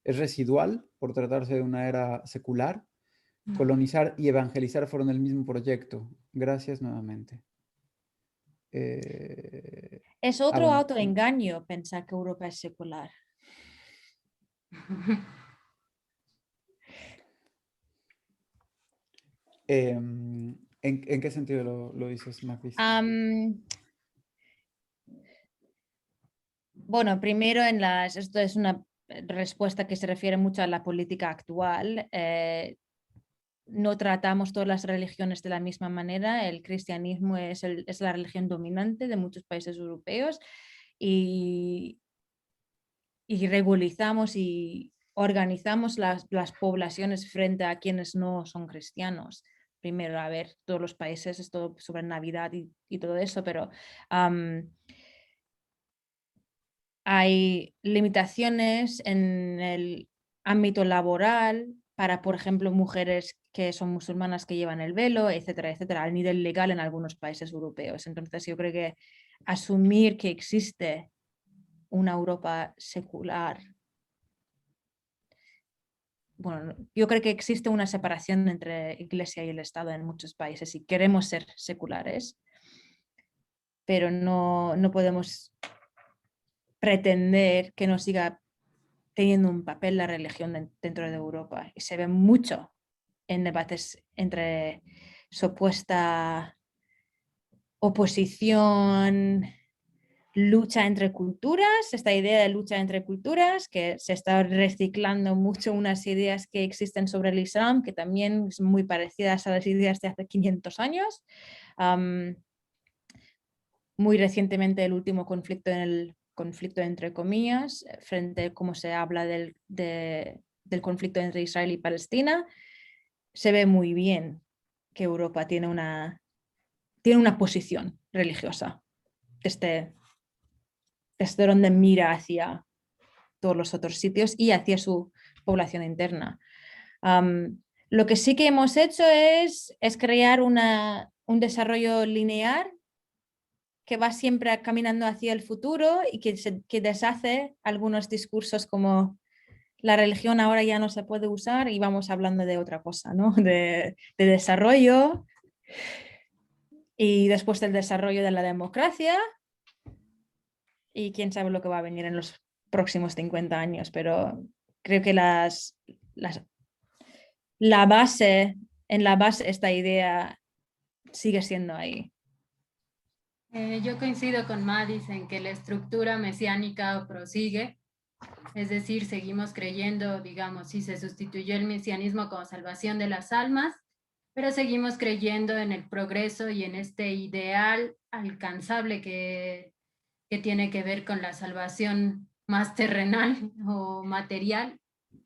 ¿Es residual por tratarse de una era secular? Colonizar y evangelizar fueron el mismo proyecto. Gracias nuevamente. Es otro bueno. autoengaño pensar que Europa es secular. ¿En qué sentido lo dices, Macris? Bueno, primero esto es una respuesta que se refiere mucho a la política actual. No tratamos todas las religiones de la misma manera. El cristianismo es la religión dominante de muchos países europeos y regulizamos y organizamos las poblaciones frente a quienes no son cristianos. Primero, a ver, todos los países, es todo sobre Navidad y todo eso, pero hay limitaciones en el ámbito laboral para, por ejemplo, mujeres que son musulmanas que llevan el velo, etcétera, etcétera, al nivel legal en algunos países europeos. Entonces, yo creo que asumir que existe una Europa secular, bueno, yo creo que existe una separación entre Iglesia y el Estado en muchos países y queremos ser seculares, pero no podemos pretender que no siga teniendo un papel la religión dentro de Europa. Y se ve mucho en debates entre supuesta oposición, lucha entre culturas, esta idea de lucha entre culturas, que se está reciclando mucho unas ideas que existen sobre el Islam, que también son muy parecidas a las ideas de hace 500 años. Muy recientemente el último conflicto entre comillas, frente a cómo se habla de del conflicto entre Israel y Palestina, se ve muy bien que Europa tiene una posición religiosa desde donde mira hacia todos los otros sitios y hacia su población interna. Lo que sí que hemos hecho es crear un desarrollo lineal que va siempre caminando hacia el futuro y que deshace algunos discursos como la religión ahora ya no se puede usar y vamos hablando de otra cosa, ¿no? De desarrollo, y después del desarrollo de la democracia, y quién sabe lo que va a venir en los próximos 50 años, pero creo que la base esta idea sigue siendo ahí. Yo coincido con Madis en que la estructura mesiánica prosigue, es decir, seguimos creyendo, digamos, si se sustituyó el mesianismo como salvación de las almas, pero seguimos creyendo en el progreso y en este ideal alcanzable que tiene que ver con la salvación más terrenal o material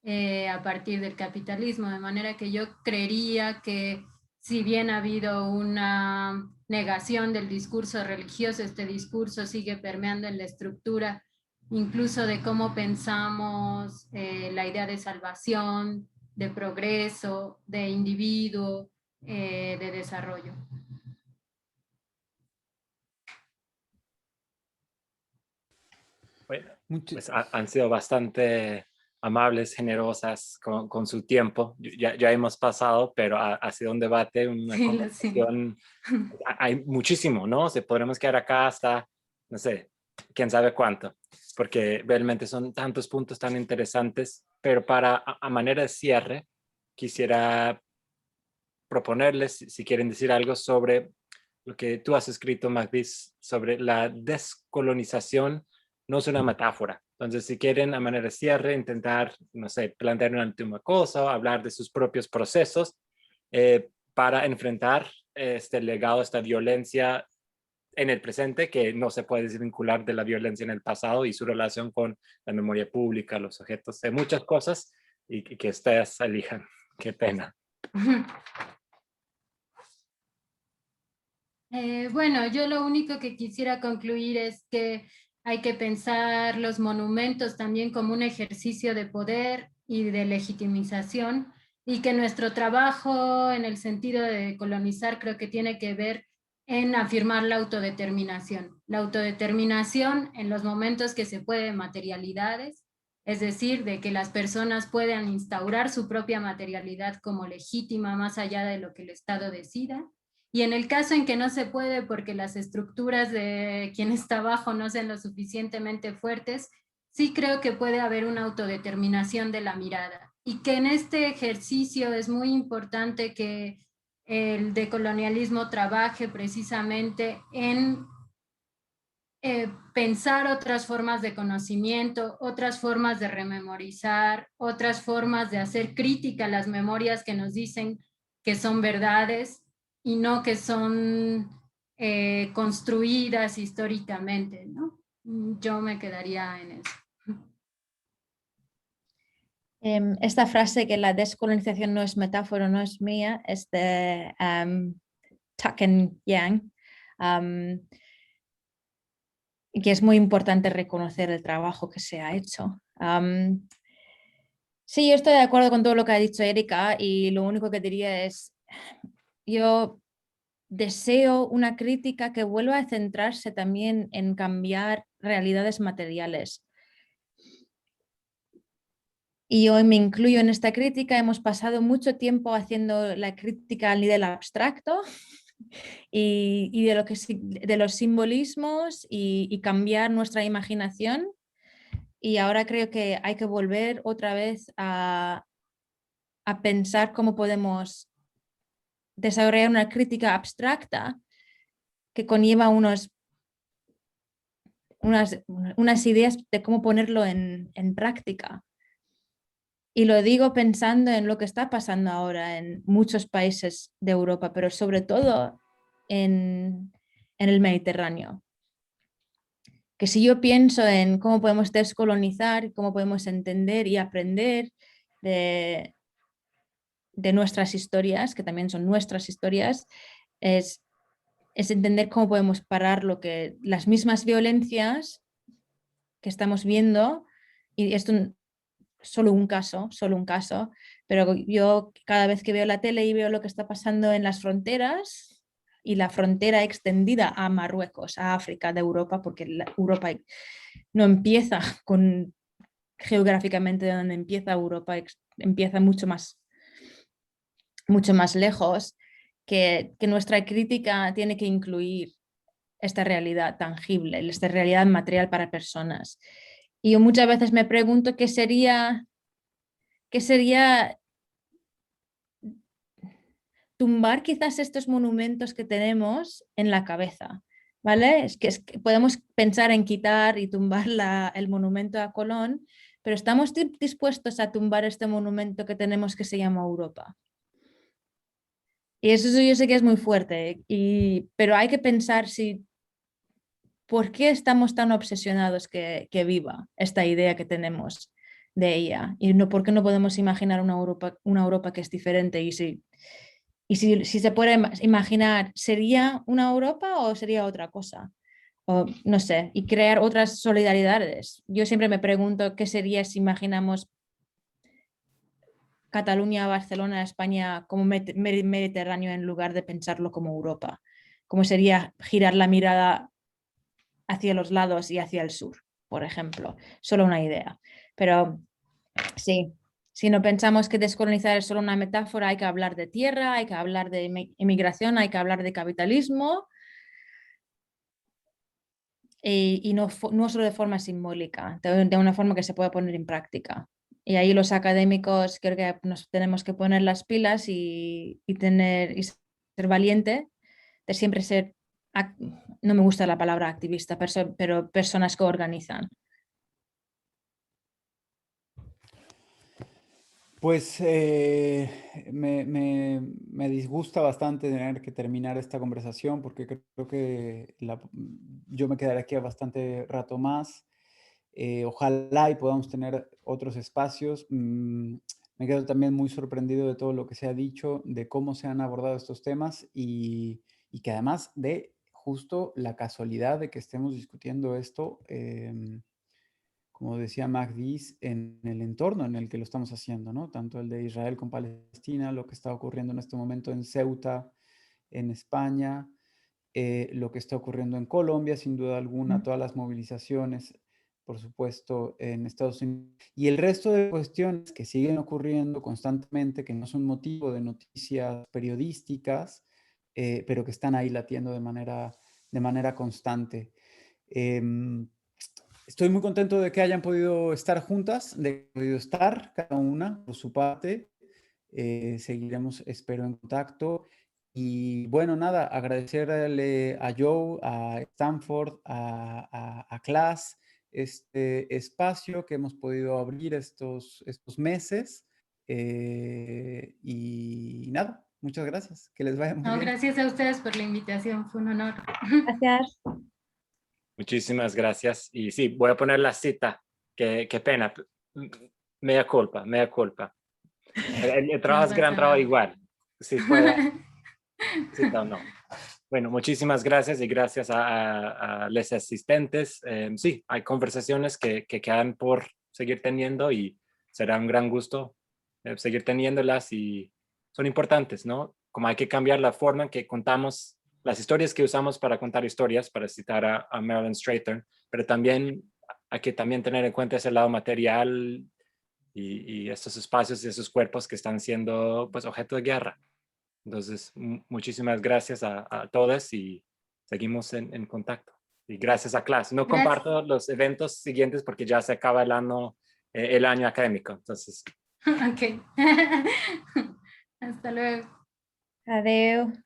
a partir del capitalismo, de manera que yo creería que si bien ha habido una negación del discurso religioso, este discurso sigue permeando en la estructura, incluso de cómo pensamos la idea de salvación, de progreso, de individuo, de desarrollo. Bueno, pues han sido bastante amables, generosas con su tiempo. Ya hemos pasado, pero ha sido un debate, una conversación. Hay muchísimo, ¿no? Podremos quedar acá hasta, no sé, quién sabe cuánto, porque realmente son tantos puntos tan interesantes, pero a manera de cierre, quisiera proponerles, si quieren decir algo sobre lo que tú has escrito, Magdis, sobre la descolonización. No es una metáfora. Entonces, si quieren, a manera de cierre, intentar, no sé, plantear una última cosa, hablar de sus propios procesos para enfrentar este legado, esta violencia en el presente, que no se puede desvincular de la violencia en el pasado y su relación con la memoria pública, los objetos, de muchas cosas, y que ustedes elijan. Qué pena. Bueno, yo lo único que quisiera concluir es que hay que pensar los monumentos también como un ejercicio de poder y de legitimización, y que nuestro trabajo en el sentido de colonizar creo que tiene que ver en afirmar la autodeterminación. La autodeterminación en los momentos que se puede materialidades, es decir, de que las personas puedan instaurar su propia materialidad como legítima más allá de lo que el Estado decida. Y en el caso en que no se puede porque las estructuras de quien está abajo no sean lo suficientemente fuertes, sí creo que puede haber una autodeterminación de la mirada. Y que en este ejercicio es muy importante que el decolonialismo trabaje precisamente en pensar otras formas de conocimiento, otras formas de rememorizar, otras formas de hacer crítica a las memorias que nos dicen que son verdades y no que son construidas históricamente, ¿no? Yo me quedaría en eso. Esta frase que la descolonización no es metáfora, no es mía, es de Tucken Yang, que es muy importante reconocer el trabajo que se ha hecho. Sí, yo estoy de acuerdo con todo lo que ha dicho Erika, y lo único que diría es, yo deseo una crítica que vuelva a centrarse también en cambiar realidades materiales. Y yo me incluyo en esta crítica. Hemos pasado mucho tiempo haciendo la crítica al nivel abstracto y de los simbolismos y cambiar nuestra imaginación. Y ahora creo que hay que volver otra vez a pensar cómo podemos desarrollar una crítica abstracta que conlleva unas ideas de cómo ponerlo en práctica. Y lo digo pensando en lo que está pasando ahora en muchos países de Europa, pero sobre todo en el Mediterráneo. Que si yo pienso en cómo podemos descolonizar, cómo podemos entender y aprender de nuestras historias, que también son nuestras historias, es entender cómo podemos parar las mismas violencias que estamos viendo, y esto solo un caso, pero yo cada vez que veo la tele y veo lo que está pasando en las fronteras y la frontera extendida a Marruecos, a África, de Europa, porque Europa no empieza geográficamente de donde empieza Europa, empieza mucho más lejos, que nuestra crítica tiene que incluir esta realidad tangible, esta realidad material para personas. Y yo muchas veces me pregunto qué sería tumbar quizás estos monumentos que tenemos en la cabeza, ¿vale? Es que podemos pensar en quitar y tumbar el monumento a Colón, pero estamos dispuestos a tumbar este monumento que tenemos que se llama Europa. Y eso yo sé que es muy fuerte, pero hay que pensar ¿por qué estamos tan obsesionados que viva esta idea que tenemos de ella? Y ¿por qué no podemos imaginar una Europa que es diferente? Y si se puede imaginar, ¿sería una Europa o sería otra cosa? O no sé, y crear otras solidaridades. Yo siempre me pregunto qué sería si imaginamos Cataluña, Barcelona, España como Mediterráneo en lugar de pensarlo como Europa. ¿Cómo sería girar la mirada hacia los lados y hacia el sur, por ejemplo? Solo una idea. Pero sí, si no pensamos que descolonizar es solo una metáfora, hay que hablar de tierra, hay que hablar de inmigración, hay que hablar de capitalismo, y no solo de forma simbólica, de una forma que se pueda poner en práctica. Y ahí los académicos creo que nos tenemos que poner las pilas y ser valiente, de siempre ser, no me gusta la palabra activista, pero personas que organizan. Pues me disgusta bastante tener que terminar esta conversación porque creo que yo me quedaré aquí bastante rato más. Ojalá y podamos tener otros espacios. Me quedo también muy sorprendido de todo lo que se ha dicho, de cómo se han abordado estos temas y que además de justo la casualidad de que estemos discutiendo esto, como decía Magdis, en el entorno en el que lo estamos haciendo, ¿no? Tanto el de Israel con Palestina, lo que está ocurriendo en este momento en Ceuta, en España, lo que está ocurriendo en Colombia, sin duda alguna, todas las movilizaciones, por supuesto, en Estados Unidos, y el resto de cuestiones que siguen ocurriendo constantemente, que no son motivo de noticias periodísticas, pero que están ahí latiendo de manera constante. Estoy muy contento de que hayan podido estar juntas, de que hayan podido estar cada una por su parte. Seguiremos, espero, en contacto. Y bueno, nada, agradecerle a Joe, a Stanford, a Class, este espacio que hemos podido abrir estos meses. Y nada, muchas gracias. Que les vaya muy bien. Gracias a ustedes por la invitación, fue un honor. Gracias. Muchísimas gracias. Y sí, voy a poner la cita. Qué pena. Mea culpa, mea culpa. El trabajo es gran trabajo igual. Si fue cita o no. Bueno, muchísimas gracias y gracias a los asistentes. Sí, hay conversaciones que quedan por seguir teniendo y será un gran gusto seguir teniéndolas y son importantes, ¿no? Como hay que cambiar la forma en que contamos las historias que usamos para contar historias, para citar a Marilyn Strathern, pero también hay que también tener en cuenta ese lado material y estos espacios y esos cuerpos que están siendo pues objeto de guerra. Entonces, muchísimas gracias a todas y seguimos en contacto. Y gracias a Class. No comparto los eventos siguientes porque ya se acaba el año académico. Entonces. Ok. Hasta luego. Adiós.